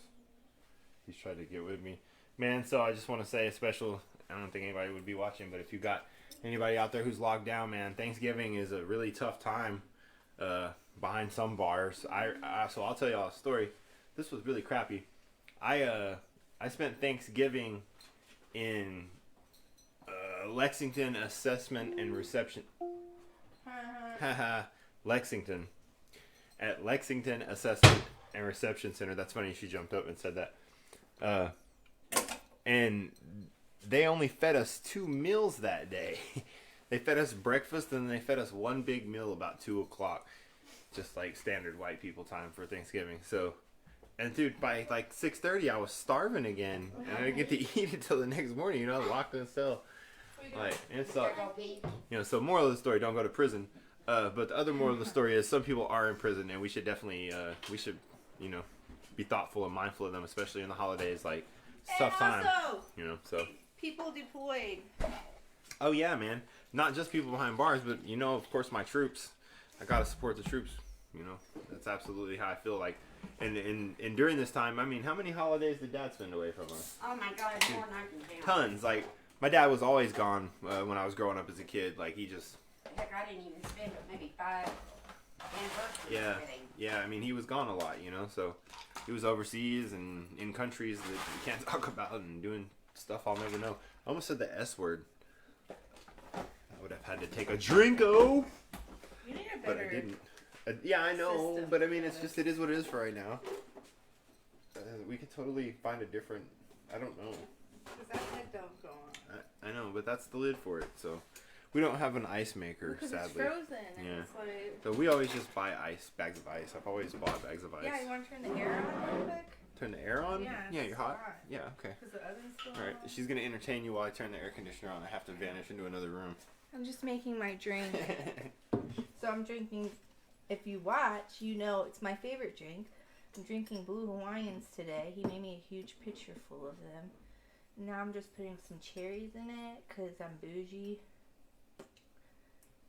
He's tried to get with me. Man, so I just want to say a special, I don't think anybody would be watching, but if you got anybody out there who's locked down, man, Thanksgiving is a really tough time behind some bars. So I'll tell y'all a story. This was really crappy. I spent Thanksgiving in Lexington Assessment and Reception. Lexington. At Lexington Assessment and Reception Center. That's funny, she jumped up and said that. And they only fed us 2 meals that day. They fed us breakfast and they fed us one big meal about 2 o'clock. Just like standard white people time for Thanksgiving. So, and dude, by like 6:30 I was starving again. And I didn't get to eat until the next morning, you know, locked in a cell. Like, and so, you know, so moral of the story, don't go to prison. But the other moral of the story is some people are in prison, and we should definitely, you know, be thoughtful and mindful of them, especially in the holidays. Like, it's a tough time, you know. So people deployed. Oh yeah, man. Not just people behind bars, but you know, of course, my troops. I gotta support the troops. You know, that's absolutely how I feel. Like, and during this time, I mean, how many holidays did Dad spend away from us? Oh my God, more than I can count. Tons. Like, my dad was always gone when I was growing up as a kid. Like, he just. Heck, I didn't even spend but maybe 5 anniversaries Yeah, with him. yeah. I mean, he was gone a lot, you know. So he was overseas and in countries that we can't talk about and doing stuff I'll never know. I almost said the S word. I would have had to take a drinko, You need a but better. I didn't. Yeah, I know, System. but I mean, it's just it is what it is for right now. We could totally find a different. I don't know. Because that lid don't go on. I know, but that's the lid for it. So we don't have an ice maker, Because sadly. it's frozen. And Yeah. it's like... So we always just buy bags of ice. I've always bought bags of ice. Yeah, you want to turn the air on real quick? Turn the air on? Yeah, Yeah, it's you're hot? hot. Yeah, okay. Because the oven's still Alright, on. she's gonna entertain you while I turn the air conditioner on. I have to vanish into another room. I'm just making my drink. So I'm drinking, if you watch, you know it's my favorite drink. I'm drinking Blue Hawaiians today. He made me a huge pitcher full of them. Now I'm just putting some cherries in it because I'm bougie.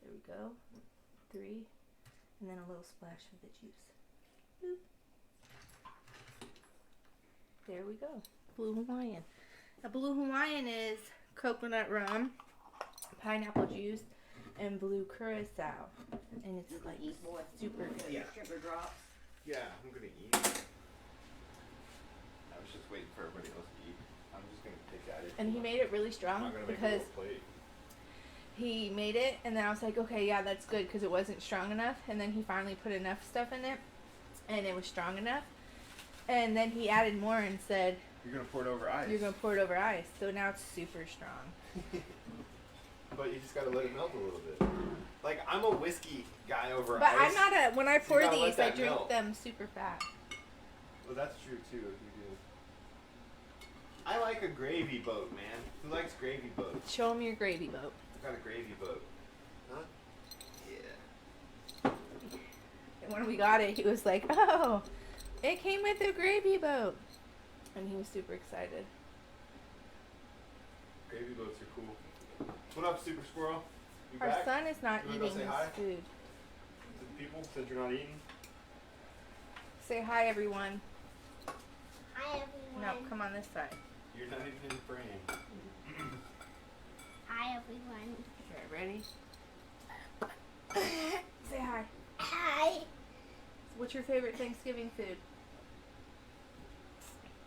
There we go. 3. And then a little splash of the juice. Boop. There we go. Blue Hawaiian. A Blue Hawaiian is coconut rum, pineapple juice, and blue curacao. And it's like Eat, boy. super good. Yeah. Sugar drops. Yeah, I'm gonna eat. I was just waiting for everybody else to eat. I'm just gonna take that. And he made it really I'm strong not gonna make a because little plate. he made it, and then I was like, okay, yeah, that's good because it wasn't strong enough. And then he finally put enough stuff in it, and it was strong enough. And then he added more and said, You're gonna pour it over ice. you're going to pour it over ice. So now it's super strong. But you just gotta let it melt a little bit. Like, I'm a whiskey guy over But ice. I'm not a, when I pour gotta let these, I that drink melt. them super fast. Well, that's true too. If you do. I like a gravy boat, man. Who likes gravy boats? Show him your gravy boat. I got a gravy boat. Huh? Yeah. And when we got it, he was like, oh, it came with a gravy boat. And he was super excited. Gravy boats are cool. What up, Super Squirrel? You Our back? son is not You wanna go eating say his hi? food. To the people, since you're not eating? Say hi, everyone. Hi No, everyone. come on this side. You're not even in frame. Hi everyone. Okay, ready? Say hi. Hi. What's your favorite Thanksgiving food?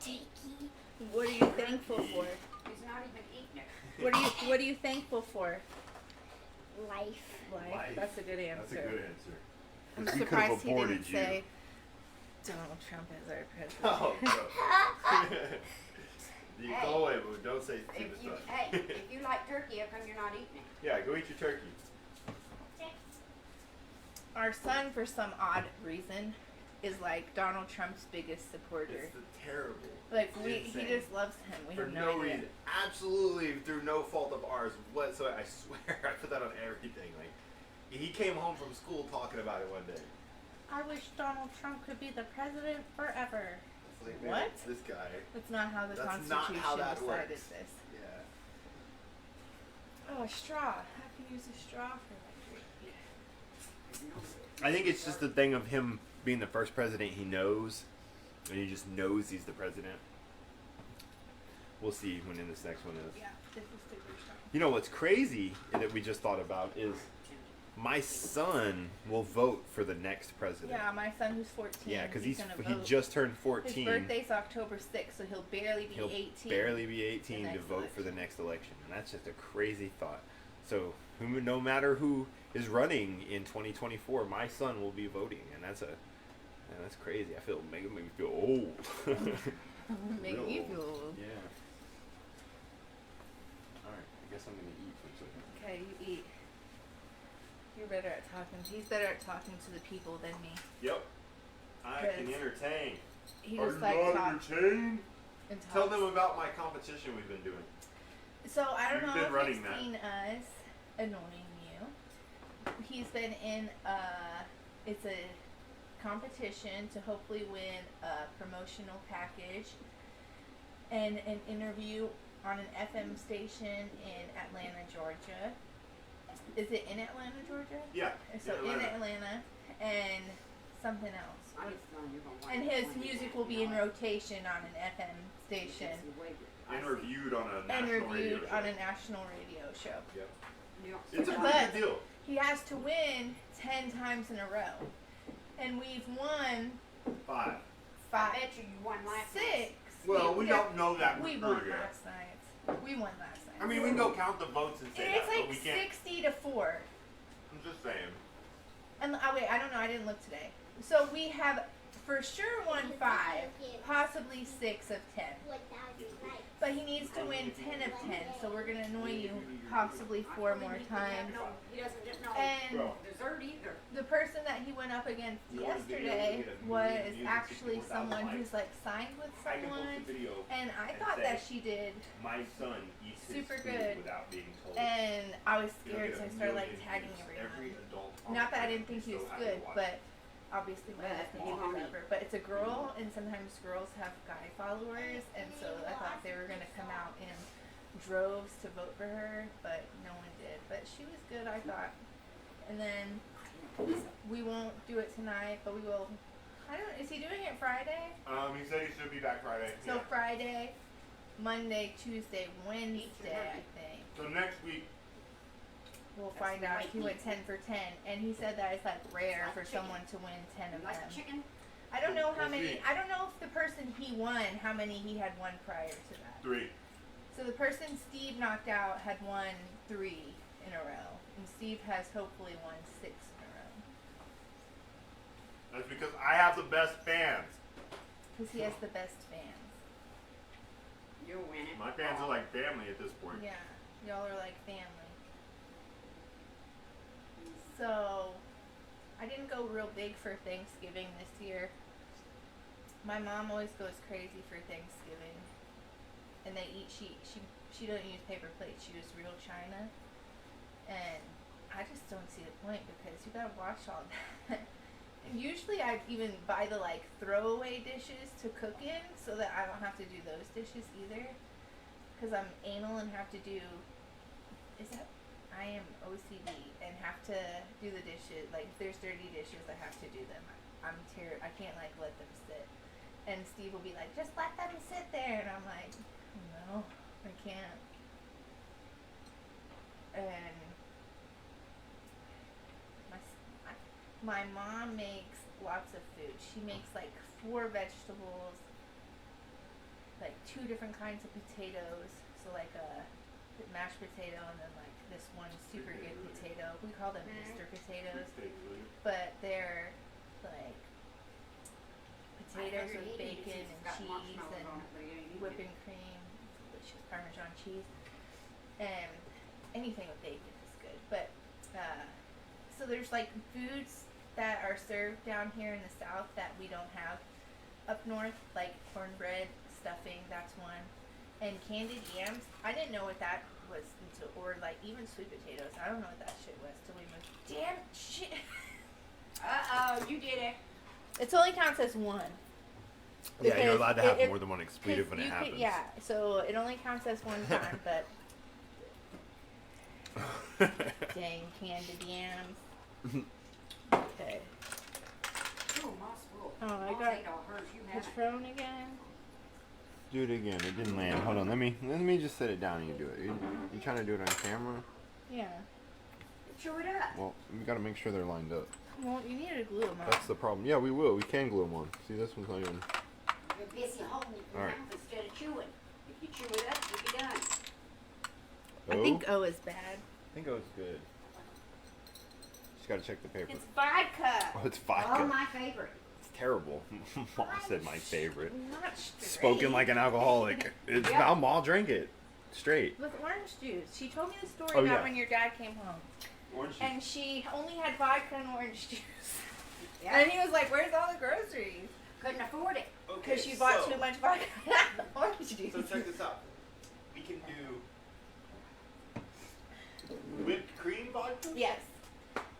Turkey. What are you thankful for? He's not even eating it. What are you thankful for? Life. Life. That's a good answer. That's a good answer. I'm 'Cause we could've surprised he aborted didn't you. say Donald Trump as our president. Oh, bro. You Hey. go away, but don't say stupid If you, stuff. hey, if you like turkey, how come you're not eating it? Yeah, go eat your turkey. Our son, for some odd reason, is like Donald Trump's biggest supporter. It's terrible. Like it's he insane. just loves him. We For have no no idea. reason. Absolutely through no fault of ours whatsoever. I swear, I put that on everything. Like, he came home from school talking about it one day. I wish Donald Trump could be the president forever. It's like, man, What? This guy. That's not how the That's Constitution not how that decided works. this. Yeah. Oh, a straw. I have to use a straw for that drink. I think it's just the thing of him being the first president he knows, and he just knows he's the president. We'll see when in this next one is. Yeah, this is super strong. You know what's crazy that we just thought about is my son will vote for the next president. Yeah, my son who's 14. Yeah, because he just turned 14. His birthday's October 6th, so he'll barely be 18. Barely be 18 to vote for the next election, and that's just a crazy thought. So, no matter who is running in 2024, my son will be voting, and that's crazy. I feel make me feel old. Make me feel old. Yeah. All right, I guess I'm gonna eat for a second. Okay, you eat. You're better at talking. He's better at talking to the people than me. Yep. I can entertain. He Are just you like not talks entertained? and Tell talks. them about my competition we've been doing. So I don't You've know been if running you've that. seen us annoying you. He's been in it's a competition to hopefully win a promotional package and an interview on an FM station in Atlanta, Georgia. Is it in Atlanta, Georgia? Yeah. So in Atlanta and something else. I just know you're gonna like And it his when you music get will be in it. rotation on an FM station. It's the way that I Interviewed on a And national radio reviewed show. on a national radio show. Yep. see- you It's a know, pretty But- good deal. He has to win 10 times in a row. And we've won 5. I 5, bet you won last 6. night. Well, we don't know that We for won sure yet. last night. We won last night. I mean, we can go count the votes and say And it's that, but like we can't. 60 to 4. I'm just saying. And wait, I don't know. I didn't look today. So we have for sure won 5, possibly 6 of 10. But he needs to win 10 of 10, so we're going to annoy you possibly 4 more times. No, he doesn't just know And dessert either. the person that he went up against You want a video, yesterday you get a was million views and actually 64,000 someone likes. who's like signed with I can post someone. a video. And I and thought say, that she did, My son eats his Super food good. without being told. and I was You'll scared, get so a I started like million tagging views. everyone. Every adult on Not that I the didn't think he planet was still has good, to watch but obviously my But husband you hates won't whatever. But it's a girl, and sometimes girls have guy followers, and so I thought they were gonna come out in droves to vote for her, but no one did. But she was good, I thought. And then we won't do it tonight, but we will. I don't. Is he doing it Friday? He said he should be back Friday. So Yeah. Friday, Monday, Tuesday, Wednesday, I think. So next week, We'll That's find the out way if he he- went 10 for 10. And he said that it's like rare Like for chicken. someone to win 10 of You like them. chicken? I don't know how We'll many. see. I don't know if the person he won, how many he had won prior to that. 3. So the person Steve knocked out had won 3 in a row, and Steve has hopefully won 6 in a row That's because I have the best fans. because he has the best fans. You'll win it. My fans are like family at this point. Yeah, y'all are like family. So, I didn't go real big for Thanksgiving this year. My mom always goes crazy for Thanksgiving, and they eat. She doesn't use paper plates. She uses real china, and I just don't see the point because you gotta wash all that. And usually, I even buy the like throwaway dishes to cook in, so that I don't have to do those dishes either. Because I'm anal and have to do. I am OCD and have to do the dishes. Like, if there's dirty dishes, I have to do them. I can't, like, let them sit. And Steve will be like, just let them sit there. And I'm like, no, I can't. And my mom makes lots of food. She makes, like, 4 vegetables, like, 2 different kinds of potatoes. So, like, a mashed potato and then, like, this one super good potato. We call them Easter potatoes, but they're like potatoes with bacon and cheese and whipping cream, delicious Parmesan cheese, and anything with bacon is good. But so there's like foods that are served down here in the South that we don't have up north, like cornbread, stuffing. That's one, and candied yams. I didn't know what that was until, or like even sweet potatoes. I don't know what that shit was till we moved. Damn shit. You did it. It only counts as one. Yeah, you're Because allowed to have it- more than one expletive when it you happens. could, yeah, so it only counts as one time, but dang candied yams. Okay. Oh, Moss Oh, I I'll got take all hers. You have it. Patron again. Do it again. It didn't land. Hold on. Let me just set it down and you do it. You trying to do it on camera? Yeah. Chew it up. Well, we got to make sure they're lined up. Well, you need to glue them on. That's the problem. Yeah, we will. We can glue them on. See, this one's not even. You're busy holding it in your All right. mouth instead of chewing. If you chew it up, you'll be done. I think O is bad. I think O's good. Just got to check the paper. It's vodka. Oh, it's vodka. Oh, my favorite. It's terrible. Mom said my favorite. Not straight. Spoken like an alcoholic. It's Yeah. I'll drink it straight. With orange juice. She told me the story Oh, about yeah. when your dad came home. Orange juice. And she only had vodka and orange juice. Yeah. And he was like, where's all the groceries? Couldn't afford it. Because she bought too much vodka and orange juice. So check this out. We can do whipped cream vodka. Yes.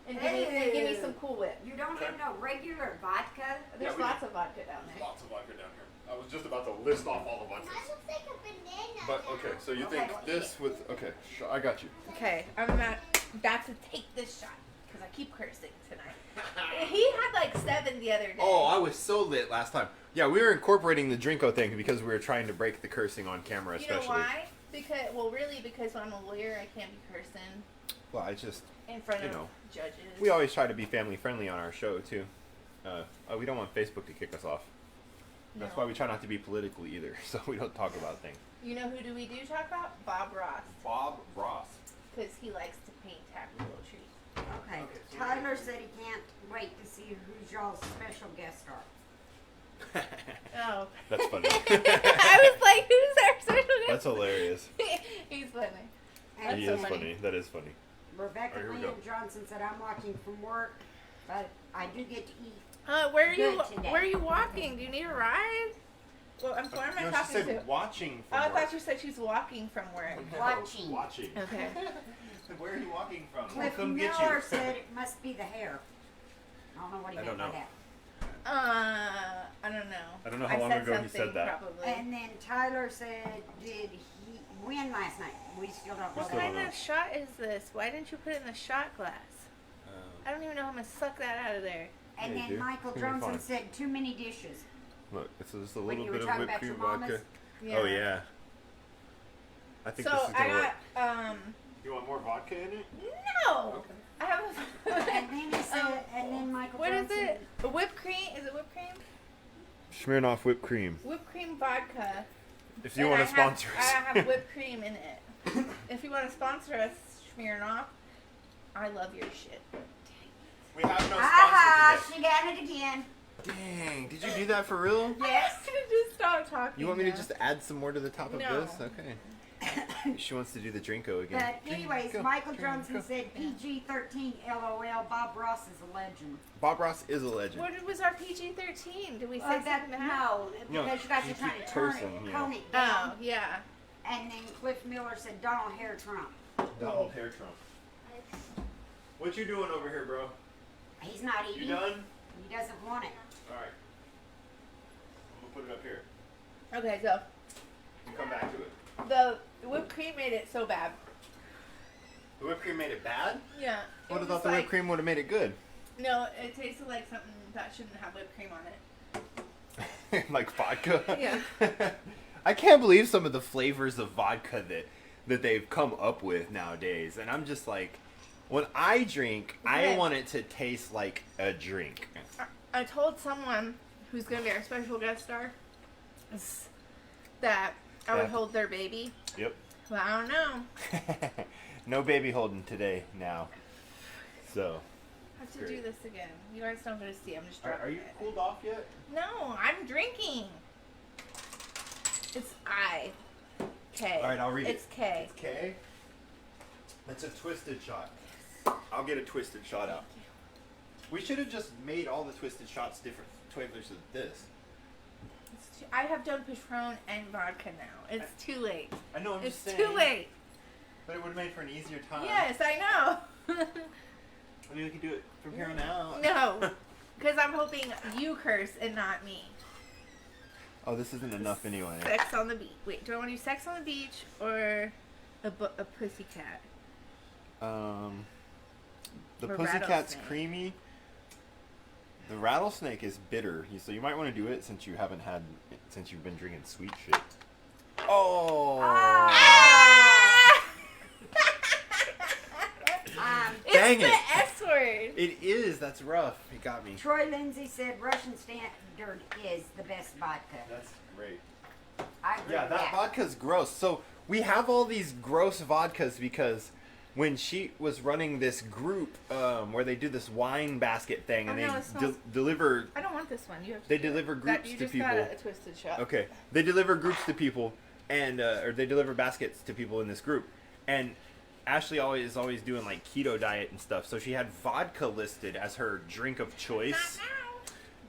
And give me some Cool Whip. You don't have no regular vodka? There's we lots of vodka down there. Lots of vodka down here. I was just about to list off all the vodkas. Mine looks like a banana. But now. okay, so you Okay, think don't this with okay? I got you. Okay, I'm about to take this shot because I keep cursing tonight. He had like 7 the other day. Oh, I was so lit last time. Yeah, we were incorporating the Drinko thing because we were trying to break the cursing on camera, You know especially. why? Because because when I'm a lawyer, I can't be cursing Well, I just in front You of know, judges. we always try to be family friendly on our show too. We don't want Facebook to kick us off. That's No. why we try not to be political either, so we don't talk about things. You know who we do talk about? Bob Ross, Bob Ross. because he likes to paint happy little trees. Okay. Okay. Tyler said he can't wait to see who's y'all's special guest star. Oh. That's funny. I was like, who's our special guest? That's hilarious. He's funny. And He so is funny. funny. That is funny. Rebecca Alright, here we Lynn go. Johnson said, I'm watching from work, but I do get to eat. Where are you? Good today. Where are you walking? Do you need a ride? Well, who am I No, she talking said to? watching Oh, from I work. thought you said she's walking from work. No, Watching. Watching. Okay. Where are you walking from? We'll Cliff come get Miller you. said it must be the hair. I don't know what he I meant don't by know. that. I don't know. I don't know how long ago he said something, that. Probably. And then Tyler said, did he win last night? We still don't know What Still that. kind don't know. of shot is this? Why didn't you put it in the shot glass? I don't even know how I'm gonna suck that out of there. And Yeah, you then do. Michael It's gonna be Johnson fine. said, too many dishes. Look, it's just a When little you were bit of talking whipped about cream your mamas? vodka. Yeah. Oh yeah. I think So this is I gonna work. got You want more vodka in it? no. I have a. And then he said, and then Michael What is Johnson. it? A whipped cream? Is it whipped cream? Smirnoff whipped cream. Whipped cream vodka. If you And want I to sponsor I us. have whipped cream in it. If you want to sponsor us, Smirnoff, I love your shit. We have no Aha, sponsor she got it again. today. Dang, did you do that for real? Yes. Just stop talking. You want me to now. just add some more to the top of No. this? Okay. She wants to do the Drinko again. But anyways, Go, Michael Drinko, Johnson go. said PG-13 LOL. Bob Ross is a legend. Bob Ross is a legend. What was our PG-13? Did we say Well, that, something to that? no, No, because you guys you are trying keep to turn cursing, it, you tone know. it down. Oh, yeah. And then Cliff Miller said Donald Hair Trump. Donald Hair Trump. What you doing over here, bro? He's not You eating. done? He doesn't want it. Alright. I'm gonna put it up here. Okay, so You come back to it. the whipped cream made it so bad. The whipped cream made it bad? Yeah. I would have it was thought the whipped cream would have made it good. No, it tasted like something that shouldn't have whipped cream on it. Like vodka. Yeah. I can't believe some of the flavors of vodka that they've come up with nowadays. And I'm just like, when I drink, I Okay. want it to taste like a drink. I told someone who's going to be our special guest star that I would Yeah. hold their baby. Yep. But I don't know. No baby holding today now. So, I have to Great. do this again. You guys don't get to see. I'm just are dropping you it. cooled off yet? No, I'm drinking. It's I. K. All right, I'll read It's it. K. It's K. It's a twisted shot. I'll get a twisted shot out. We should have just made all the twisted shots different flavors of this. I have done Patron and vodka now. It's too late. I know, I'm It's just saying. too late. But it would have made for an easier time. Yes, I know. I mean, we could do it from here on out. No, because I'm hoping you curse and not me. Oh, this isn't enough anyway. Sex on the beach. Wait, do I want to do sex on the beach or a pussycat? The Or pussycat's rattlesnake. creamy. The rattlesnake is bitter, so you might want to do it since you've been drinking sweet shit. Oh! Dang it's it! the S word. It is. That's rough. It got me. Troy Lindsay said Russian Standard is the best vodka. That's great. I agree Yeah, with that vodka's gross. So we have all these gross vodkas because when she was running this group where they do this wine basket thing and they deliver. I don't want this one. You have to They deliver groups you to just people. Got a twisted shot. Okay, they deliver groups to people, and or they deliver baskets to people in this group, and Ashley is always doing like keto diet and stuff. So she had vodka listed as her drink of choice.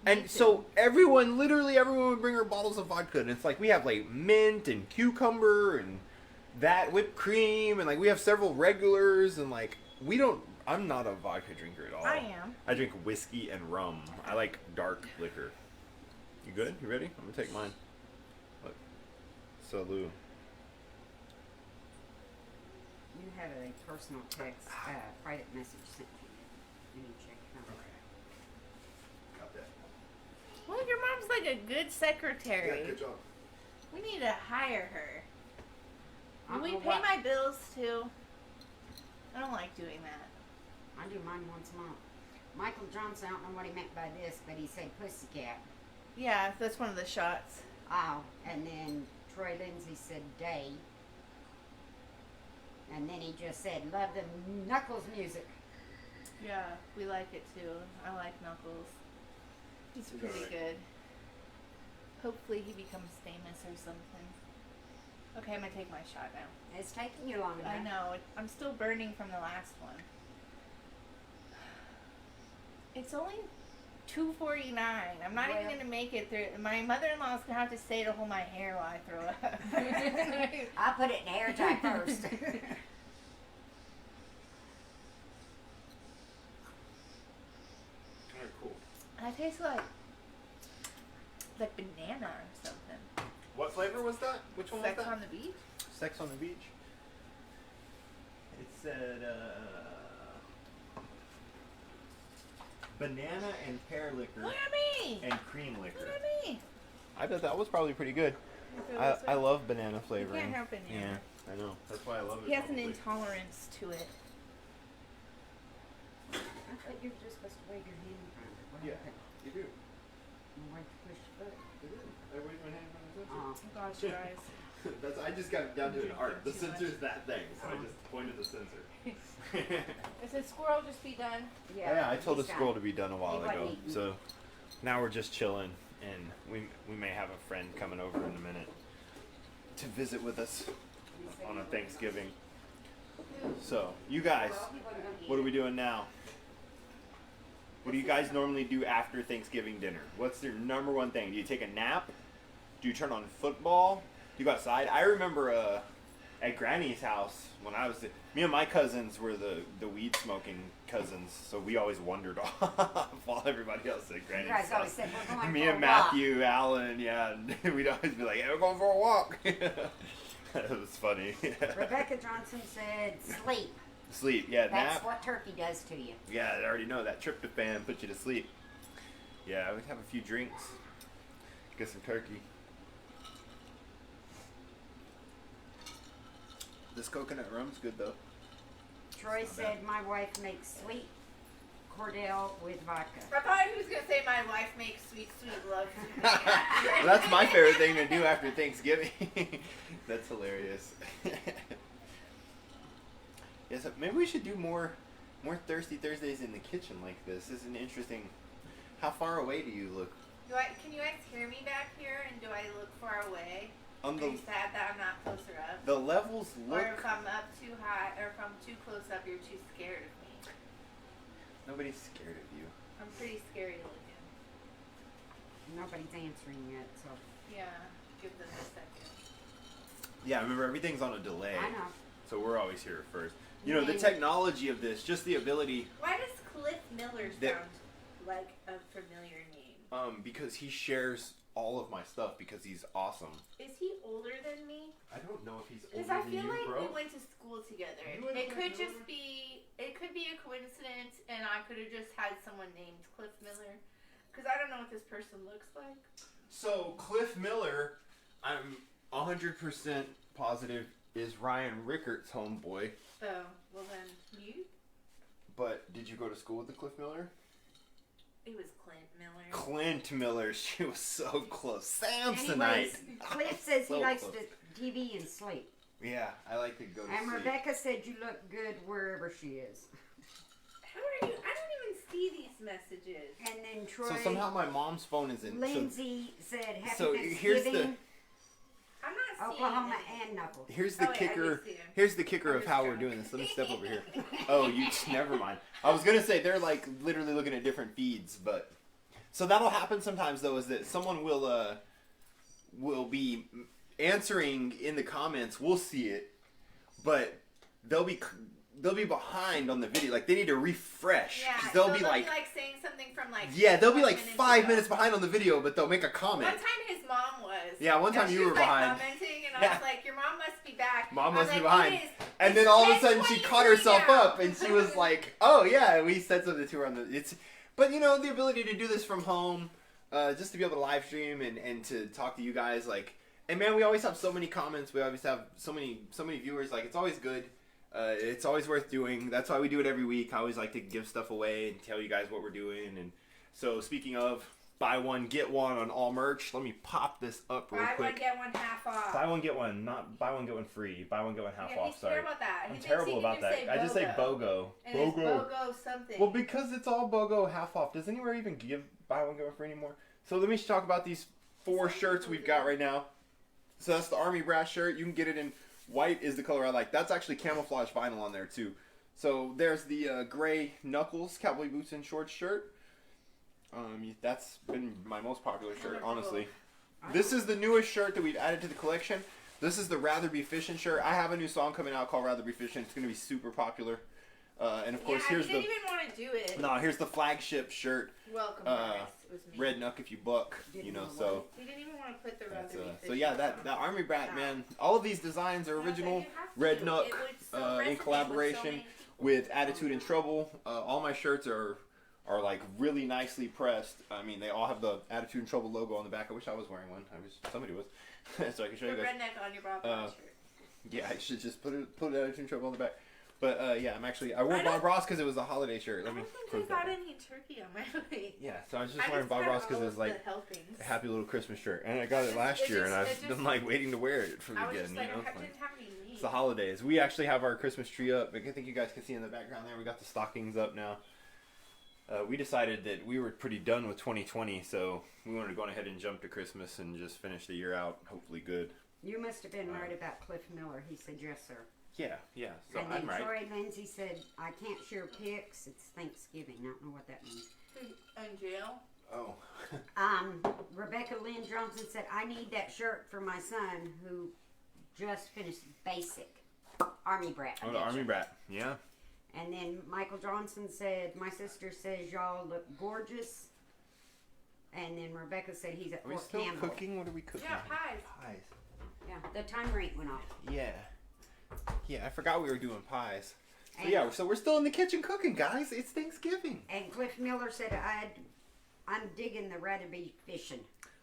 And so literally everyone would bring her bottles of vodka, and it's like we have like mint and cucumber and that whipped cream, and like we have several regulars, and like I'm not a vodka drinker at all. I am. I drink whiskey and rum. I like dark liquor. You good? You ready? I'm gonna take mine. Look. Salud. You have a personal text, private message sent to you. Let me check it out. Got that. Well, your mom's like a good secretary. Yeah, good job. We need to hire her. I We don't know pay what- my bills too. I don't like doing that. I do mine once a month. Michael Johnson, I don't know what he meant by this, but he said pussycat. Yeah, that's one of the shots. Oh, and then Troy Lindsay said day. And then he just said, love the Knuckles music. Yeah, we like it too. I like Knuckles. He's pretty good. Hopefully he becomes famous or something. Okay, I'm gonna take my shot now. It's taking you long enough. I know. I'm still burning from the last one. It's only $2.49. I'm not even gonna make it through. My mother-in-law's gonna have to stay to hold my hair while I throw up. I'll put it in hair tie first. Alright, cool. That tastes like banana or something. What flavor was that? Which one Sex was that? on the beach? Sex on the Beach. It said banana and pear liquor Look at me! and cream liquor. Look at me! I bet that was probably pretty good. You feel I this way? love banana flavoring. can't have banana. Yeah, I know. That's why I love it. He has an probably. intolerance to it. I thought you were just supposed to wave your hand in front of it. What Yeah, happened? you do. Why'd you push the button? I waved my hand in front of the Oh. Oh gosh, you guys. That's I just got it down to an art. The Too much. sensor's that thing, so I just pointed the sensor. I said, squirrel, just be done. Yeah, I told the he's squirrel got to be done a while He wasn't ago. eating. So now we're just chilling, and we may have a friend coming over in a minute to visit with us on a Thanksgiving. So you guys, what are we doing now? What do you guys normally do after Thanksgiving dinner? What's your number one thing? Do you take a nap? Do you turn on football? Do you go outside? I remember at Granny's house when I was me and my cousins were the weed smoking cousins, so we always wandered off while everybody else at Granny's You guys house. always said we're going Me for and a Matthew, Alan, yeah, and we'd always be like, "Hey, we're going for a walk." That was funny. walk. Rebecca Johnson said sleep. Sleep, yeah, That's nap. what turkey does to you. Yeah, I already know that tryptophan puts you to sleep. Yeah, I would have a few drinks, get some turkey. This coconut rum's good though. Troy It's not said my wife makes sweet Cordell with vodka. I thought he was going to say my wife makes sweet, sweet love to me. Well, that's my favorite thing to do after Thanksgiving. That's hilarious. Yes, maybe we should do more Thirsty Thursdays in the kitchen like this. This is an interesting. How far away do you look? Can you guys hear me back here? And do I look far away? On Are you sad that I'm not closer up? the levels Or look. if I'm up too high, or if I'm too close up, you're too scared of me. Nobody's scared of you. I'm pretty scary looking. Nobody's answering yet, so Yeah, give them a second. Yeah, remember everything's on a delay. I know. So we're always here first. You know, the Yeah. technology of this, just the ability, Why does Cliff Miller There- sound like a familiar name? because he shares all of my stuff because he's awesome. Is he older than me? I don't know if he's Because older I than feel you, like bro. we went to school together. You went It to could Miller? just be, it could be a coincidence, and I could have just had someone named Cliff Miller. Because I don't know what this person looks like. So Cliff Miller, I'm 100% positive is Ryan Rickert's homeboy. Oh, well then you? But did you go to school with the Cliff Miller? It was Clint Miller. Clint Miller, she was so close. Samsonite. Anyways, Cliff says So he likes close. to TV and sleep. Yeah, I like to go to And sleep. Rebecca said you look good wherever she is. How are you? I don't even see these messages. And then Troy, So somehow my mom's phone is in. Lindsay said happy So here's the- Thanksgiving, I'm not seeing Oklahoma it. and Knuckles. Here's the Oh, wait, I kicker. do see him. Here's the kicker I'm of just how we're drunk. doing this. Let me step over here. Oh, you never mind. I was gonna say they're like literally looking at different feeds, but so that'll happen sometimes though. Is that someone will be answering in the comments. We'll see it, but they'll be behind on the video. Like they need to refresh. Yeah, 'Cause so they'll be like saying something from like. yeah, they'll be 5 like minutes 5 ago. minutes behind on the video, but they'll make a One comment. time his mom was. Yeah, one time And you she were was, like, behind. commenting, and I Yeah. was like, "Your mom must be back." Mom I was must be like, behind. "It is. And It's then all of a sudden she 10:23 caught herself now." up and she was like, "Oh yeah, we said something to her on the it's." But you know the ability to do this from home, just to be able to live stream and to talk to you guys like, and man, we always have so many comments. We always have so many viewers. Like it's always good. It's always worth doing. That's why we do it every week. I always like to give stuff away and tell you guys what we're doing. And so speaking of buy one get one on all merch, let me pop this up real Buy quick. one get one half off. Buy one get one, not buy one get one free. Buy one get one half Yeah, off. he's Sorry. terrible about that. I'm He thinks terrible he can about that. say I just say BOGO. BOGO. And it's BOGO something. Well, because it's all BOGO half off. Does anywhere even give buy one get one free anymore? So let me talk about these 4 shirts we've got right now. So that's the Army Brass shirt. You can get it in white is the color I like. That's actually camouflage vinyl on there too. So there's the gray Knuckles Cowboy Boots and Shorts shirt. That's been my most popular shirt, honestly. This is the newest shirt that we've added to the collection. This is the Rather Be Fishing shirt. I have a new song coming out called Rather Be Fishing. It's going to be super popular. And of course, here's he didn't even want to do it. no, here's the flagship shirt. Welcome, guys. It was me. Red Nuck if you buck, you know. So He didn't even want to put the that's, Rather Be so Fishing yeah, that song. Army Brat man. All of these designs are I was like, original. you have to. Red It Nuck would so in resonate with so collaboration many with Attitude and Trouble. All my shirts are like really nicely pressed. I mean, they all have the Attitude and Trouble logo on the back. I wish I was wearing one. Somebody was, so I can show you The guys. redneck on your Bob Ross shirt. Yeah, I should just put Attitude and Trouble on the back. But yeah, I wore I Bob don't- Ross because it was a holiday shirt. I Let me don't prove think I that. got any turkey on my plate. Yeah, so I was just wearing Bob Ross because it was like a happy little Christmas shirt, and I got it last year, and I've been like waiting to wear it for I was again. just You like, know, I It's like- didn't have any meat. it's the holidays. We actually have our Christmas tree up. I think you guys can see in the background there. We got the stockings up now. We decided that we were pretty done with 2020, so we wanted to go ahead and jump to Christmas and just finish the year out, hopefully good. You must have been right about Cliff Miller. He said yes, sir. Yeah. So and I'm then right. Troy Lindsay said, I can't share pics. It's Thanksgiving. I don't know what that means. In jail? Oh. Rebecca Lynn Johnson said, I need that shirt for my son who just finished basic Army Brat. Oh, the Army Brat. Yeah. And then Michael Johnson said, my sister says y'all look gorgeous. And then Rebecca said he's at Are we Fort still Campbell. cooking? What are we cooking? Yeah, pies. Pies. Yeah, the timer ain't went off. Yeah. Yeah, I forgot we were doing pies. So And- yeah, so we're still in the kitchen cooking, guys. It's Thanksgiving. And Cliff Miller said, I'm digging the Rather Be Fishing.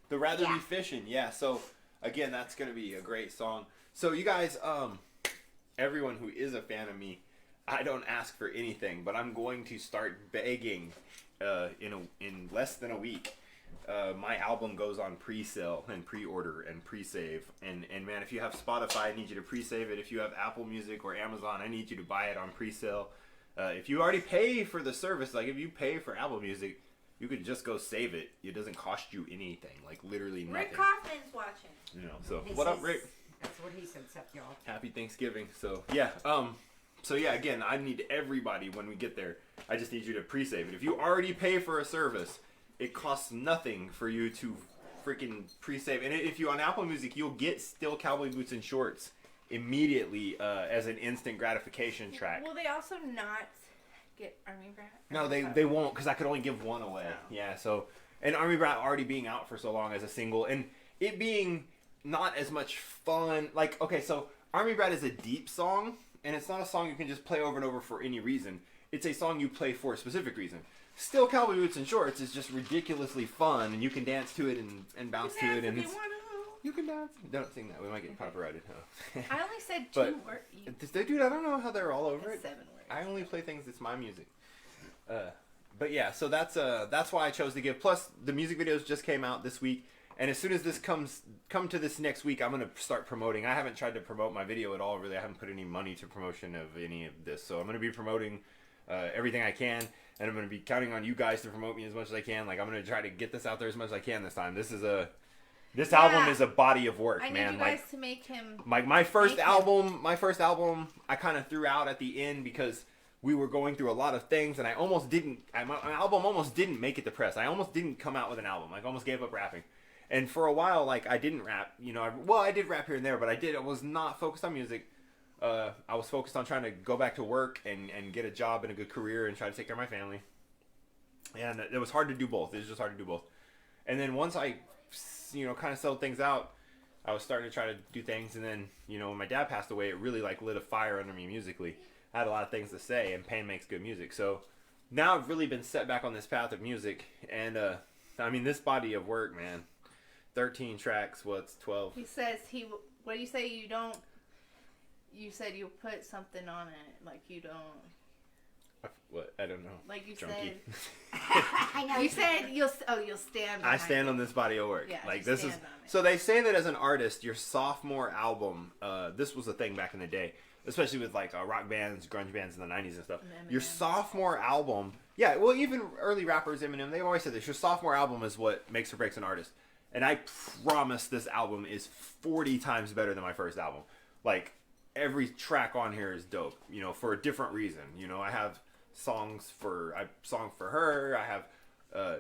The Rather Yeah. Be Fishing, yeah. So again, that's gonna be a great song. So you guys, everyone who is a fan of me, I don't ask for anything, but I'm going to start begging in less than a week. My album goes on pre-sale and pre-order and pre-save. And man, if you have Spotify, I need you to pre-save it. If you have Apple Music or Amazon, I need you to buy it on pre-sale. If you already pay for the service, like if you pay for Apple Music, you could just go save it. It doesn't cost you anything, like literally nothing. Rick Kaufman's watching. You know, so He what up, says- Rick? That's what he said, except y'all. Happy Thanksgiving. So yeah, again, I need everybody when we get there. I just need you to pre-save it. If you already pay for a service, it costs nothing for you to freaking pre-save. And if you on Apple Music, you'll get still Cowboy Boots and Shorts immediately as an instant gratification track. Will they also not get Army Brat? No, they won't, because I could only give one away. Oh. Yeah, so and Army Brat already being out for so long as a single, and it being not as much fun. Like, okay, so Army Brat is a deep song, and it's not a song you can just play over and over for any reason. It's a song you play for a specific reason. still cowboy boots and shorts is just ridiculously fun, and you can dance to it and bounce to it, and you can dance. Don't sing that. We might get copyrighted. Huh? I only said But- 2 words. Dude, I don't know how they're all over it. 7 words. I only play things that's my music. But yeah, so that's why I chose to give. Plus, the music videos just came out this week, and as soon as this come to this next week, I'm gonna start promoting. I haven't tried to promote my video at all. Really, I haven't put any money to promotion of any of this. So I'm gonna be promoting everything I can, and I'm gonna be counting on you guys to promote me as much as I can. Like I'm gonna try to get this out there as much as I can this time. This album is a body of work, I man. need you guys to make him. My first album, I kind of threw out at the end because we were going through a lot of things, and I almost didn't. My album almost didn't make it to press. I almost didn't come out with an album. Like, I almost gave up rapping. And for a while, like, I didn't rap. You know, I did rap here and there, but I was not focused on music. I was focused on trying to go back to work and get a job and a good career and try to take care of my family. And it was hard to do both. It was just hard to do both. And then once I, kind of settled things out, I was starting to try to do things. And then, when my dad passed away, it really, like, lit a fire under me musically. I had a lot of things to say, and pain makes good music. So now I've really been set back on this path of music, and this body of work, man, 13 tracks, 12? He says what do you say you don't, you said you put something on it, like you don't. What? I don't know. Like you Junkie. I know. said, you said you'll stand I behind stand it. on this body of work. Yeah, like you this stand is on it. so they say that as an artist, your sophomore album, this was a thing back in the day, especially with like rock bands, grunge bands in the 90s and stuff. And Your Eminem. sophomore album, yeah, well, even early rappers, Eminem, they've always said this. Your sophomore album is what makes or breaks an artist. And I promise this album is 40 times better than my first album. Like, every track on here is dope, for a different reason. I have songs for her. I have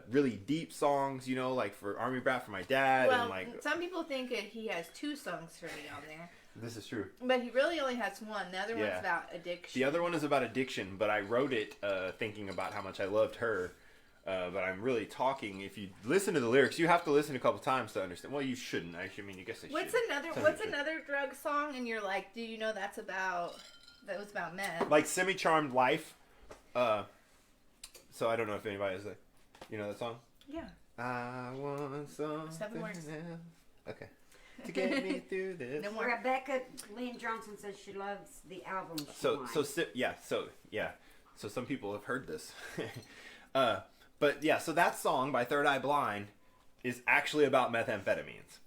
really deep songs, like for Army Brat for my dad. Well, and like some people think that he has 2 songs for me on there. this is true. But he really only has 1. The other Yeah. one's about addiction. The other one is about addiction, but I wrote it thinking about how much I loved her. But I'm really talking. If you listen to the lyrics, you have to listen a couple times to understand. Well, you shouldn't. I mean, you guess I What's should. another drug song? And you're like, do you know that was about meth? Like Semi-Charmed Life. So I don't know if anybody is like, that song? Yeah. I want something 7 words. else. Okay. To get me through this. No more. Rebecca Lynn Johnson says she loves the album. So some people have heard this. But yeah, so that song by Third Eye Blind is actually about methamphetamines.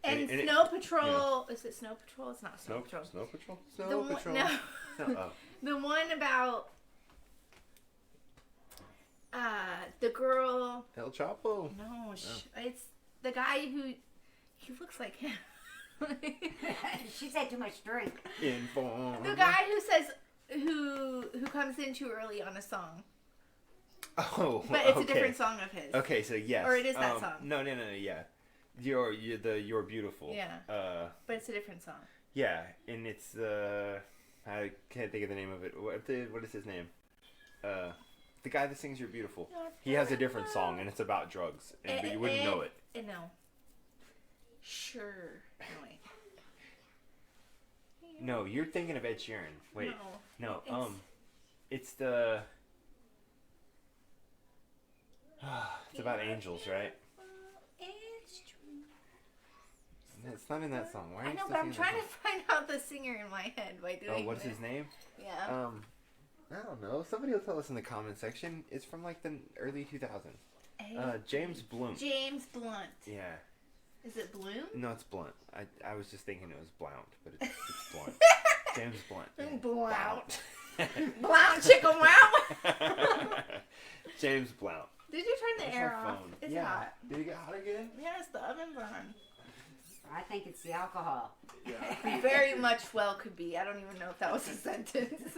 And it- Snow Patrol. Is it Snow Patrol? It's not Snow Patrol. Snow Patrol? The Snow one- Patrol. no. Oh. The one about the girl. El Chapo. No, it's the guy who he looks like him. She's had too much drink. Inform. The guy who says who comes in too early on a song, Oh, but it's okay. a different song of his. Okay, so yes. Or it is that song. No, yeah. You're beautiful. Yeah. But it's a different song. Yeah, and it's I can't think of the name of it. What is his name? The guy that sings "You're Beautiful." He has a different song, and it's about drugs, but you wouldn't know it. No. Sure. No, wait. No, you're thinking of Ed Sheeran. Wait, no. it's- It's the. It's about angels, right? It's true. It's not in that song. Why are I you know, still but I'm singing trying that to find out the singer in my head by song? doing Oh, what's this. his name? Yeah. I don't know. Somebody will tell us in the comment section. It's from like the early 2000s. James Blunt. James Blunt. Yeah. Is it Bloom? No, it's Blunt. I was just thinking it was Blount, but it's Blunt. James Blunt. Yeah. Blount. Blount chicken wow. James Blount. Did you turn the Where's air my off? phone? It's yeah. hot. Did it get hot again? Yes, the oven's on. I think it's the alcohol. Very much well could be. I don't even know if that was a sentence.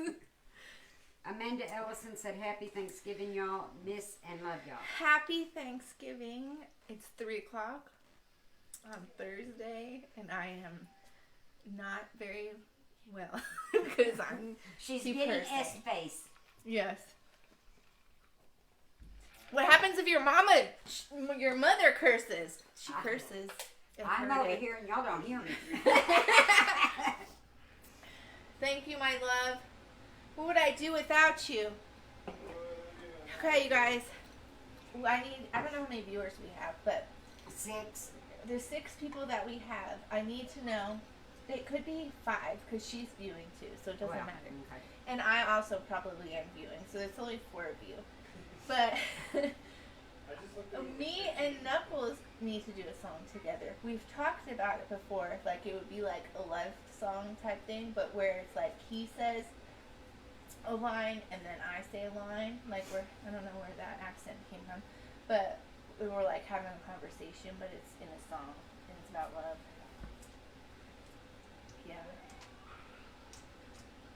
Amanda Ellison said, "Happy Thanksgiving, y'all. Miss and love y'all." Happy Thanksgiving. It's 3:00 on Thursday, and I am not very well because I'm. She's Keep getting cursing. S face. Yes. What happens if your mother curses? She curses. I've I'm heard over it. here and y'all don't hear me. Thank you, my love. What would I do without you? Okay, you guys. I don't know how many viewers we have, but 6. the 6 people that we have, I need to know. It could be 5 because she's viewing too, so it doesn't matter. Okay. And I also probably am viewing, so it's only 4 of you. But me and Knuckles need to do a song together. We've talked about it before, like it would be like a love song type thing, but where it's like he says a line and then I say a line, like I don't know where that accent came from, but we were like having a conversation, but it's in a song and it's about love. Yeah.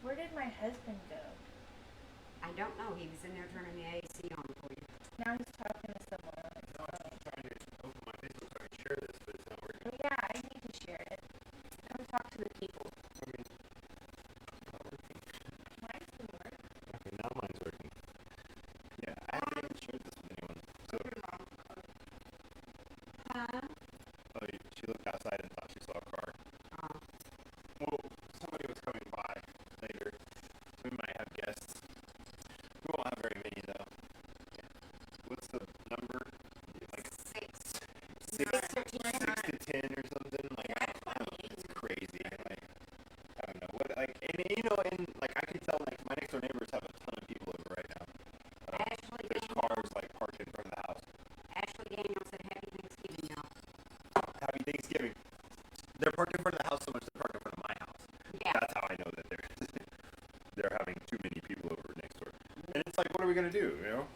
Where did my husband go? I don't know. He was in there turning the AC on for you. Now he's talking to someone on his phone. I'm trying to open my Facebook so I can share this, but it's not working. Oh, yeah, I need to share it. Come talk to the people. I mean, not working. Mine's been working. Okay, now mine's working. Yeah, I haven't even shared this with anyone. So, oh, she looked outside and thought she saw a car. Well, somebody was coming by later. We might have guests. We won't have very many though. What's the number? Like 6. 6 or 10. to 10 or something? Like I don't know, it's crazy. Like I don't know what. Like and you know, and like I can tell like my next door neighbors have a ton of people over right now. Ashley There's Daniel, cars like parked in front of the house. Ashley Daniel said Happy Thanksgiving, y'all. Happy Thanksgiving. They're parked in front of the house so much they're parked in front of my house. Yeah. That's how I know that they're having too many people over next door. And it's like, what are we gonna do? You know?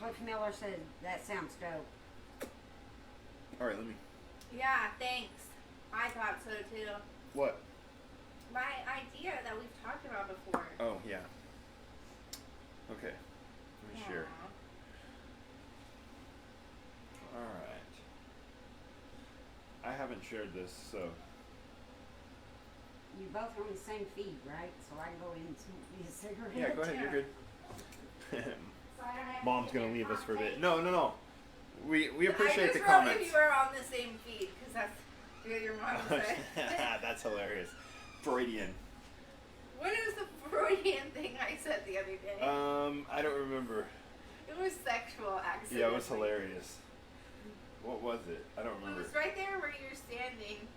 Cliff Miller said that sounds dope. All right, let me. Yeah, thanks. I thought so too. What? My idea that we've talked about before. Oh yeah. Okay. Let me share. All right. I haven't shared this, so. You both are on the same feed, right? So I can go in and smoke me a cigarette. Yeah, go ahead. You're good. So I don't have Mom's to gonna get leave us for a bit. contact. No. We appreciate the I comments. just wrote if you were on the same feed because that's what your mom said. That's hilarious. Freudian. What is the Freudian thing I said the other day? I don't remember. It was sexual accident. Yeah, it was hilarious. What was it? I don't It remember. was right there where you're standing.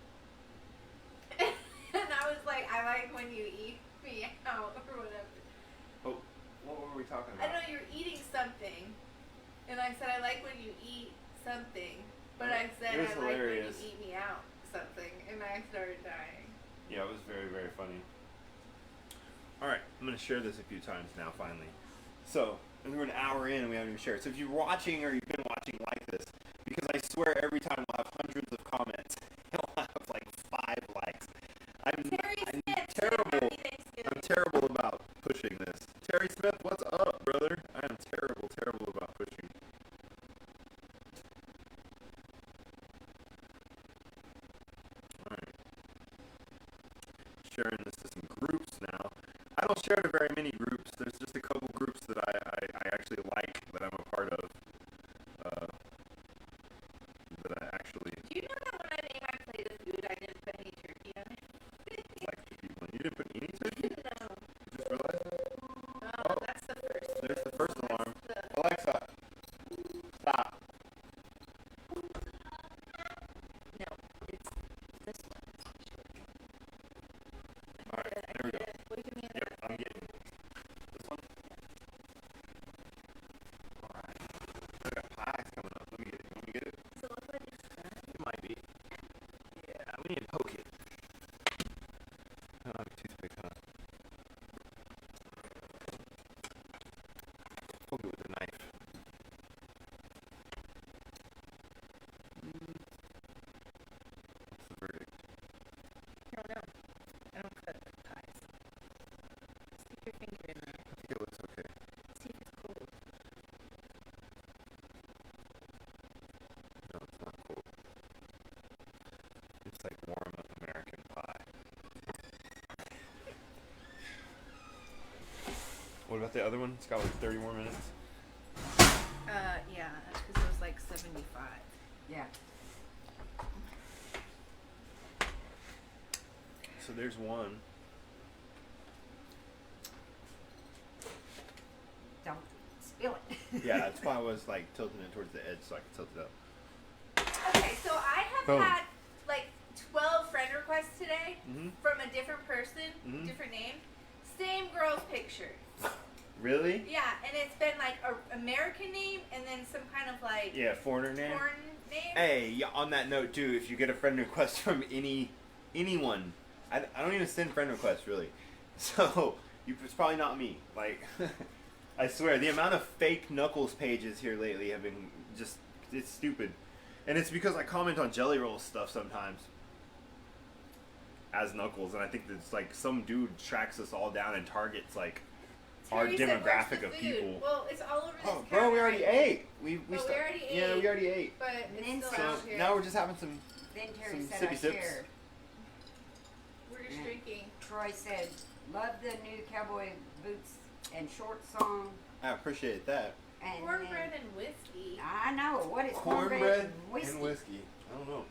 And I was like, I like when you eat me out or whatever. Oh, what were we talking I about? know you're eating something. And I said, I like when you eat something. But I said, It was I like when hilarious. you eat me out something. And I started dying. Yeah, it was very, very funny. Alright, I'm going to share this a few times now, finally. So, we're an hour in and we haven't even shared. So if you're watching or you've been watching like this, because I swear every time we'll have hundreds of comments, we'll have like 5 likes. I'm terrible. I'm terrible about pushing this. Terry Smith, what's up, brother? I am terrible about pushing. Alright. Sharing this to some groups now. I don't share to very many groups. There's just a couple groups that I actually like, that I'm a part of. That I actually Do you know that when I made my plate of food, I didn't put any turkey on it? like the people. You didn't put any turkey? No. You just realized? Oh. That's the first. There's the first alarm. The, Alexa, stop. no, it's this one. Alright, there we go. Look at me in Yep, that I'm thing. getting this one. Alright. I got pies coming up. Let me get it. Let me get it. So look like it's done. It might be. Yeah, we need to poke it. I don't have a toothpick, huh? Poke it with a knife. What's the verdict? I don't know. I don't cook pies. Stick your finger in there. I think it looks okay. See if it's cold. No, it's not cool. It's like warm American pie. What about the other one? It's got like 30 more minutes. Yeah, because it was like 75. Yeah. So there's one. Don't spill it. Yeah, that's why I was like tilting it towards the edge so I could tilt it up. Okay, so I have Boom. had like 12 friend requests today Mm-hmm. from a different person, Mhm. different name, same girl's picture. Really? Yeah, and it's been like a American name and then some kind of like Yeah, foreigner name. foreign name. Hey, yeah, on that note too, if you get a friend request from anyone, I don't even send friend requests really, so it's probably not me. Like, I swear, the amount of fake Knuckles pages here lately have been it's stupid, and it's because I comment on Jelly Roll stuff sometimes as Knuckles, and I think that it's like some dude tracks us all down and targets like our Terry said, "Where's demographic the of food?" people. Well, it's all over this Oh, counter. bro, we already right? ate. We we already Yeah, ate. we already ate. But And it's then still So out here. now we're just having some. Then Terry Some said I sippy sips. shared. We're just Yeah. drinking. Troy said, love the new cowboy boots and short song. I appreciate that. And Cornbread and whiskey. I know. What is Cornbread whiskey? and whiskey. I don't know.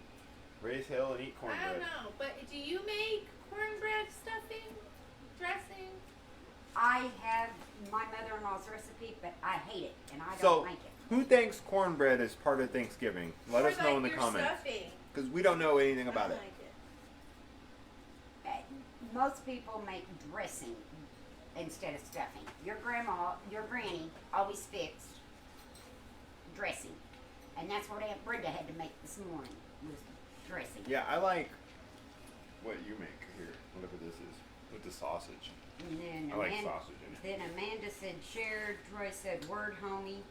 Raise hell and eat I don't cornbread. know, but do you make cornbread stuffing, dressing? I have my mother-in-law's recipe, but I hate it, and I So- don't make it. Who thinks cornbread is part of Thanksgiving? Let Or us know like in the your comments. Stuffing. Because we don't know anything I about don't it. like it. Most people make dressing instead of stuffing. Your grandma, your granny, always fixed dressing, and that's what Aunt Brenda had to make this morning was dressing. Yeah, I like what you make here. Whatever this is. With the sausage. And then I like Amanda, sausage in it. then Amanda said shared. Troy said word homie,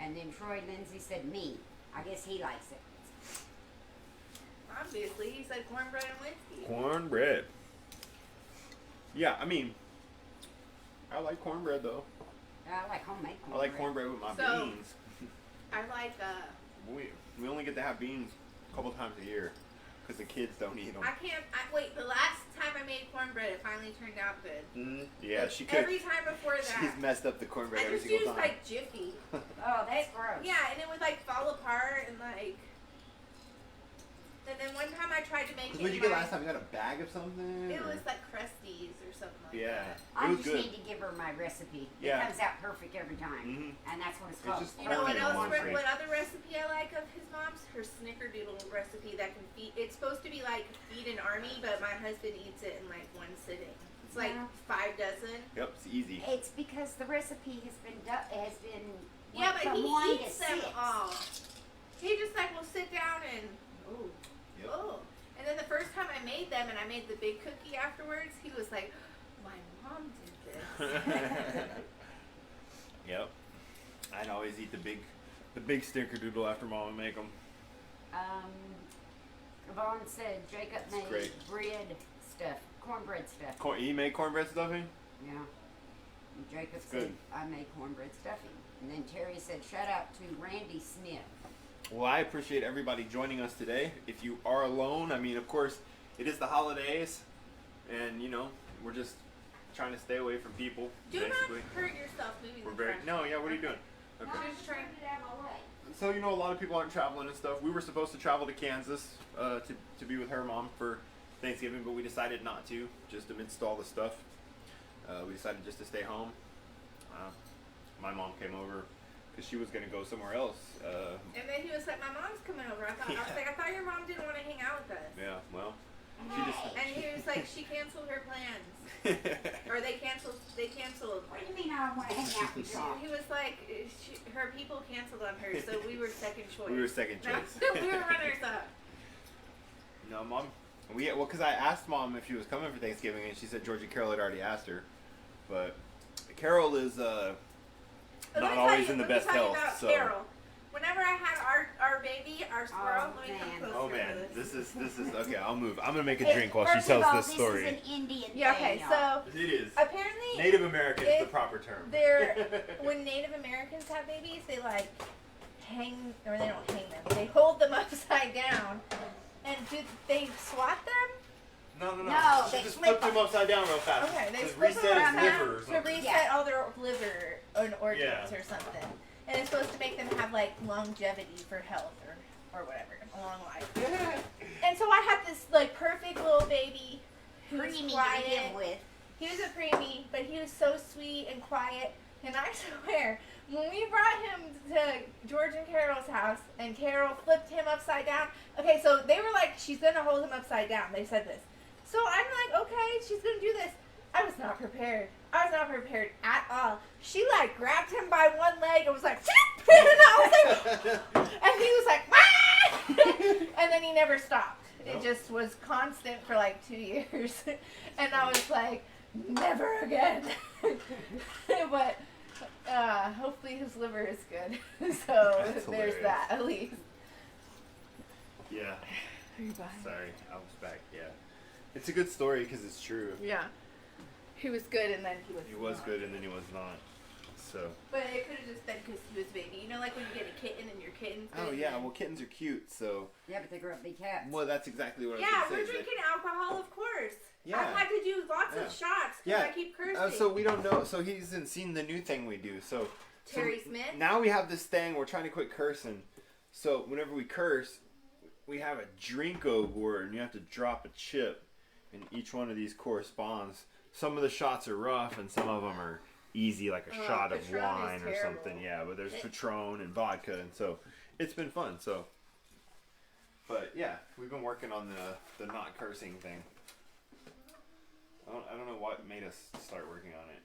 and then Troy Lindsay said me. I guess he likes it. Obviously, he said cornbread and whiskey. Cornbread. Yeah, I mean, I like cornbread though. I like homemade I cornbread. like cornbread with my So- beans. I like, We only get to have beans a couple times a year because the kids don't eat them. wait, the last time I made cornbread, it finally turned out good. Yeah, Like, she could. Every time before that. She's messed up the cornbread I every just single used, time. like, Jiffy. Oh, that's gross. Yeah, and it would, like, fall apart and, like... And then one time I tried to make it What did you in get my- last time? You got a bag of something? It or- was, like, Crusties or something like Yeah. that. I It was just good. need to give her my recipe. Yeah. It comes out perfect every time, Mhm. and that's what it's It's called. just You know what Perfect else? one for you. What other recipe I like of his mom's? Her snickerdoodle recipe that can feed. It's supposed to be like feed an army, but my husband eats it in like one sitting. It's like Yeah. 5 dozen. Yep, it's easy. It's because the recipe has been Yeah, went but from he 1 to eats them 6. all. He just like will sit down and ooh, Yep. oh. And then the first time I made them and I made the big cookie afterwards, he was like, "My mom did this." Yep. I'd always eat the big snickerdoodle after mom would make them. Vaughn said Jacob It's made great. bread stuff, cornbread stuff. You make cornbread stuffing? Yeah. And Jacob It's said good. I made cornbread stuffing. And then Terry said shout out to Randy Smith. Well, I appreciate everybody joining us today. If you are alone, I mean, of course, it is the holidays, and you know, we're just trying to stay away from people. Do basically. not hurt yourself moving We're the very trash. no, yeah. What are you doing? No, Okay. I'm just trying to get out of my way. So you know, a lot of people aren't traveling and stuff. We were supposed to travel to Kansas to be with her mom for Thanksgiving, but we decided not to. Just amidst all the stuff, we decided just to stay home. My mom came over because she was gonna go somewhere else. And then he was like, "My mom's coming over." I thought your mom didn't want to hang out with us. Yeah, well, she just. And he was like, "She canceled her plans, or they canceled." What do you mean I don't want to hang out with y'all? He was like, her people canceled on her, so we were second choice. We were second choice. we were runners up. No, mom. Because I asked mom if she was coming for Thanksgiving, and she said Georgia Carol had already asked her, but Carol is not always in the best health. So. Carol. Whenever I had our baby, our squirrel, let me come man. closer Oh to man, this. this is okay. I'll move. I'm gonna make a Hey, drink while she first of tells all, this story. This is an Indian Yeah. thing, Okay. y'all. So It is. apparently, Native American is the it- proper term. when Native Americans have babies, they like hang, or they don't hang them. They hold them upside down, and do they swat them? No. No, She they just flip flipped them upside down real fast. Okay, they Just flip them reset his around liver or to something. reset Yeah. all their liver and organs Yeah. or something. And it's supposed to make them have like longevity for health or whatever, a long life. And so I had this like perfect little baby who was Preemie to quiet. begin with. He was a preemie, but he was so sweet and quiet. And I swear, When we brought him to George and Carol's house, and Carol flipped him upside down. Okay, so they were like, she's gonna hold him upside down. They said this. So I'm like, okay, she's gonna do this. I was not prepared. I was not prepared at all. She like grabbed him by one leg and was like, and I was like, and he was like, ah! And then he never stopped. It just was constant for like 2 years, and I was like, never again. But hopefully his liver is good. So there's that at least. Yeah. Are you buying? Sorry, I was back. Yeah. It's a good story because it's true. Yeah. He was good and then he was. He was good and then he was not. So. But it could have just been because he was baby. You know, like when you get a kitten and your kitten's Oh big yeah, and- well kittens are cute, so. Yeah, but they grow up big cats. Well, that's exactly what I Yeah, was we're going to say. drinking alcohol, of course. Yeah. I've had to do lots Yeah. of shots because I keep cursing. So we don't know. So he hasn't seen the new thing we do. So. Terry so Smith? Now we have this thing. We're trying to quit cursing. So whenever we curse, we have a Drinko board, and you have to drop a chip, and each one of these corresponds. Some of the shots are rough, and some of them are easy, like a shot of Patron wine is or terrible. something. Yeah, but there's Patron and vodka, and so it's been fun. So, but yeah, we've been working on the not cursing thing. I don't know what made us start working on it.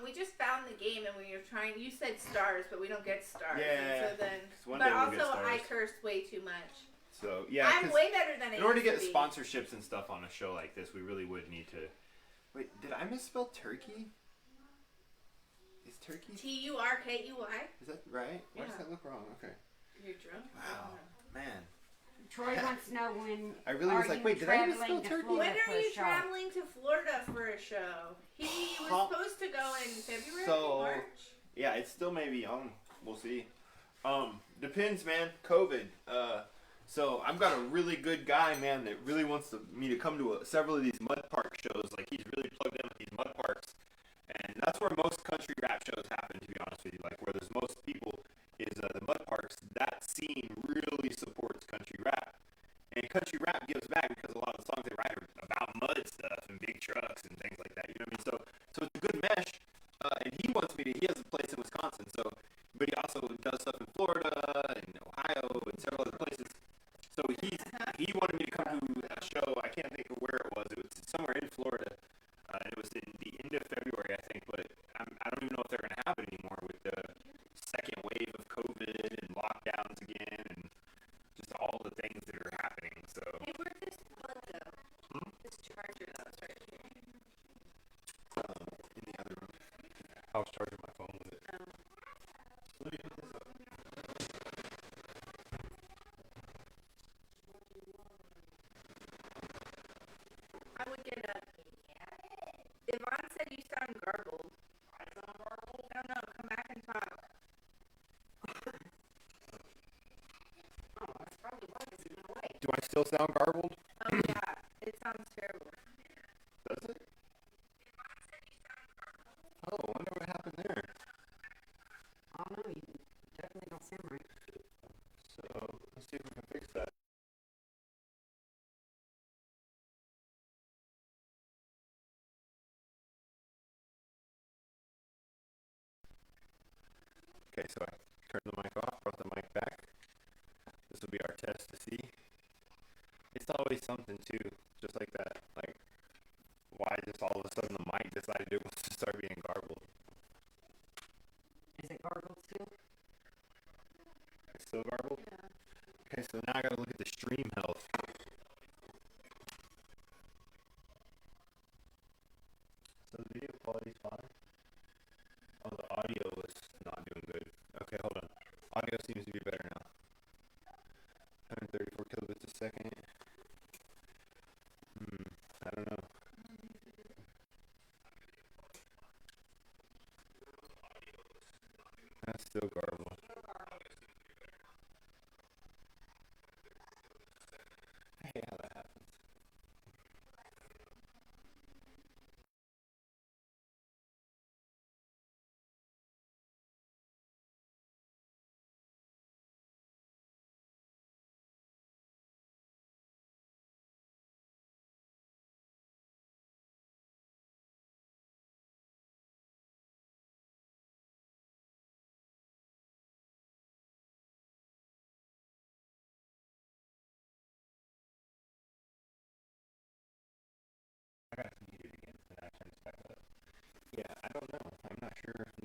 We just found the game and we were trying. You said stars, but we don't get stars. Yeah. And so then, 'Cause one but day we'll also get stars. I curse way too much. So yeah, I'm 'cause way better than I in order to used get be. sponsorships and stuff on a show like this, we really would need to. Wait, did I misspell turkey? Is turkey? Turkey. Is that right? Why does Yeah. that look wrong? Okay. You're drunk. Wow, man. Troy wants to know when. I really was are like, you wait, did I misspell traveling to turkey? Florida When for are a you show? traveling to Florida for a show? He was supposed to go in February, March. Yeah, it's still maybe on. We'll see. Depends, man. COVID. So I've got a really good guy, man, that really wants me to come to several of these mud park shows. Like he's really plugged in with these mud parks, and that's where most country rap shows happen. To be honest with you, like where there's most people is the mud parks. That scene really supports country rap, and country rap gives back because a lot of the songs they write are about mud stuff and big trucks and things like that. You know what I mean? So it's a good mesh. And he wants me to. He has a place in Wisconsin, so but he also does stuff in Florida and Ohio and several other places. So he wanted me to come to a show. I can't think of where it was. It was somewhere in Florida. It was in the end of February, I think. But I don't even know if they're going to have it anymore with the second wave of COVID and lockdowns again and just all the things that are happening. So. Hey, where's this plug though? This charger that was right here. In the other room. I was charging my phone with it. Let me put this up. I would get a. Yvonne said you sound garbled. I sound garbled? I don't know. Come back and talk. Do I still sound garbled? Oh yeah, it sounds terrible. Does it? Oh, I wonder what happened there. I don't know. You definitely don't sound right. So let's see if we can fix that. Okay, so I turned the mic off, brought the mic back. This will be our test to see. It's always something too, just like that. Like, why just all of a sudden the mic decided it wants to start being garbled? Is it gargled still? It's still garbled? Yeah. Okay, so now I gotta look at the stream health. So the video quality's fine. Oh, the audio was not doing good. Okay, hold on. Audio seems to be better now. 134 kilobits a second. I don't know. That's still garbled. I hate how that happens.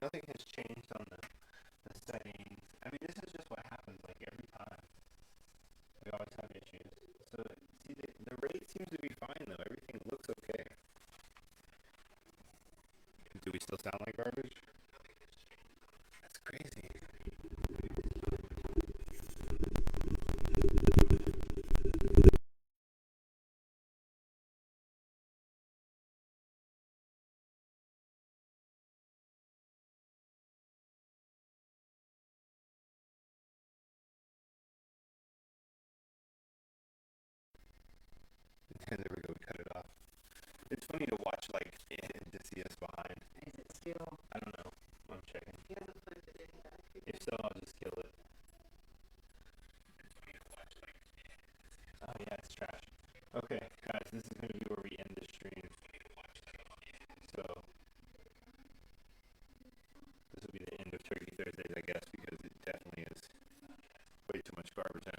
nothing has changed on the settings. I mean, this is just what happens like every time. We always have issues. So, see, the rate seems to be fine though. Everything looks okay. Do we still sound like garbage? That's crazy. And there we go, we cut it off. It's funny to watch, like, and to see us behind. Is it still? I don't know. I'm checking. Yeah. If so, I'll just kill it. Oh yeah, it's trash. Okay, guys, this is going to be where we end the stream. So, this will be the end of Turkey Thursdays, I guess, because it definitely is way too much garbage.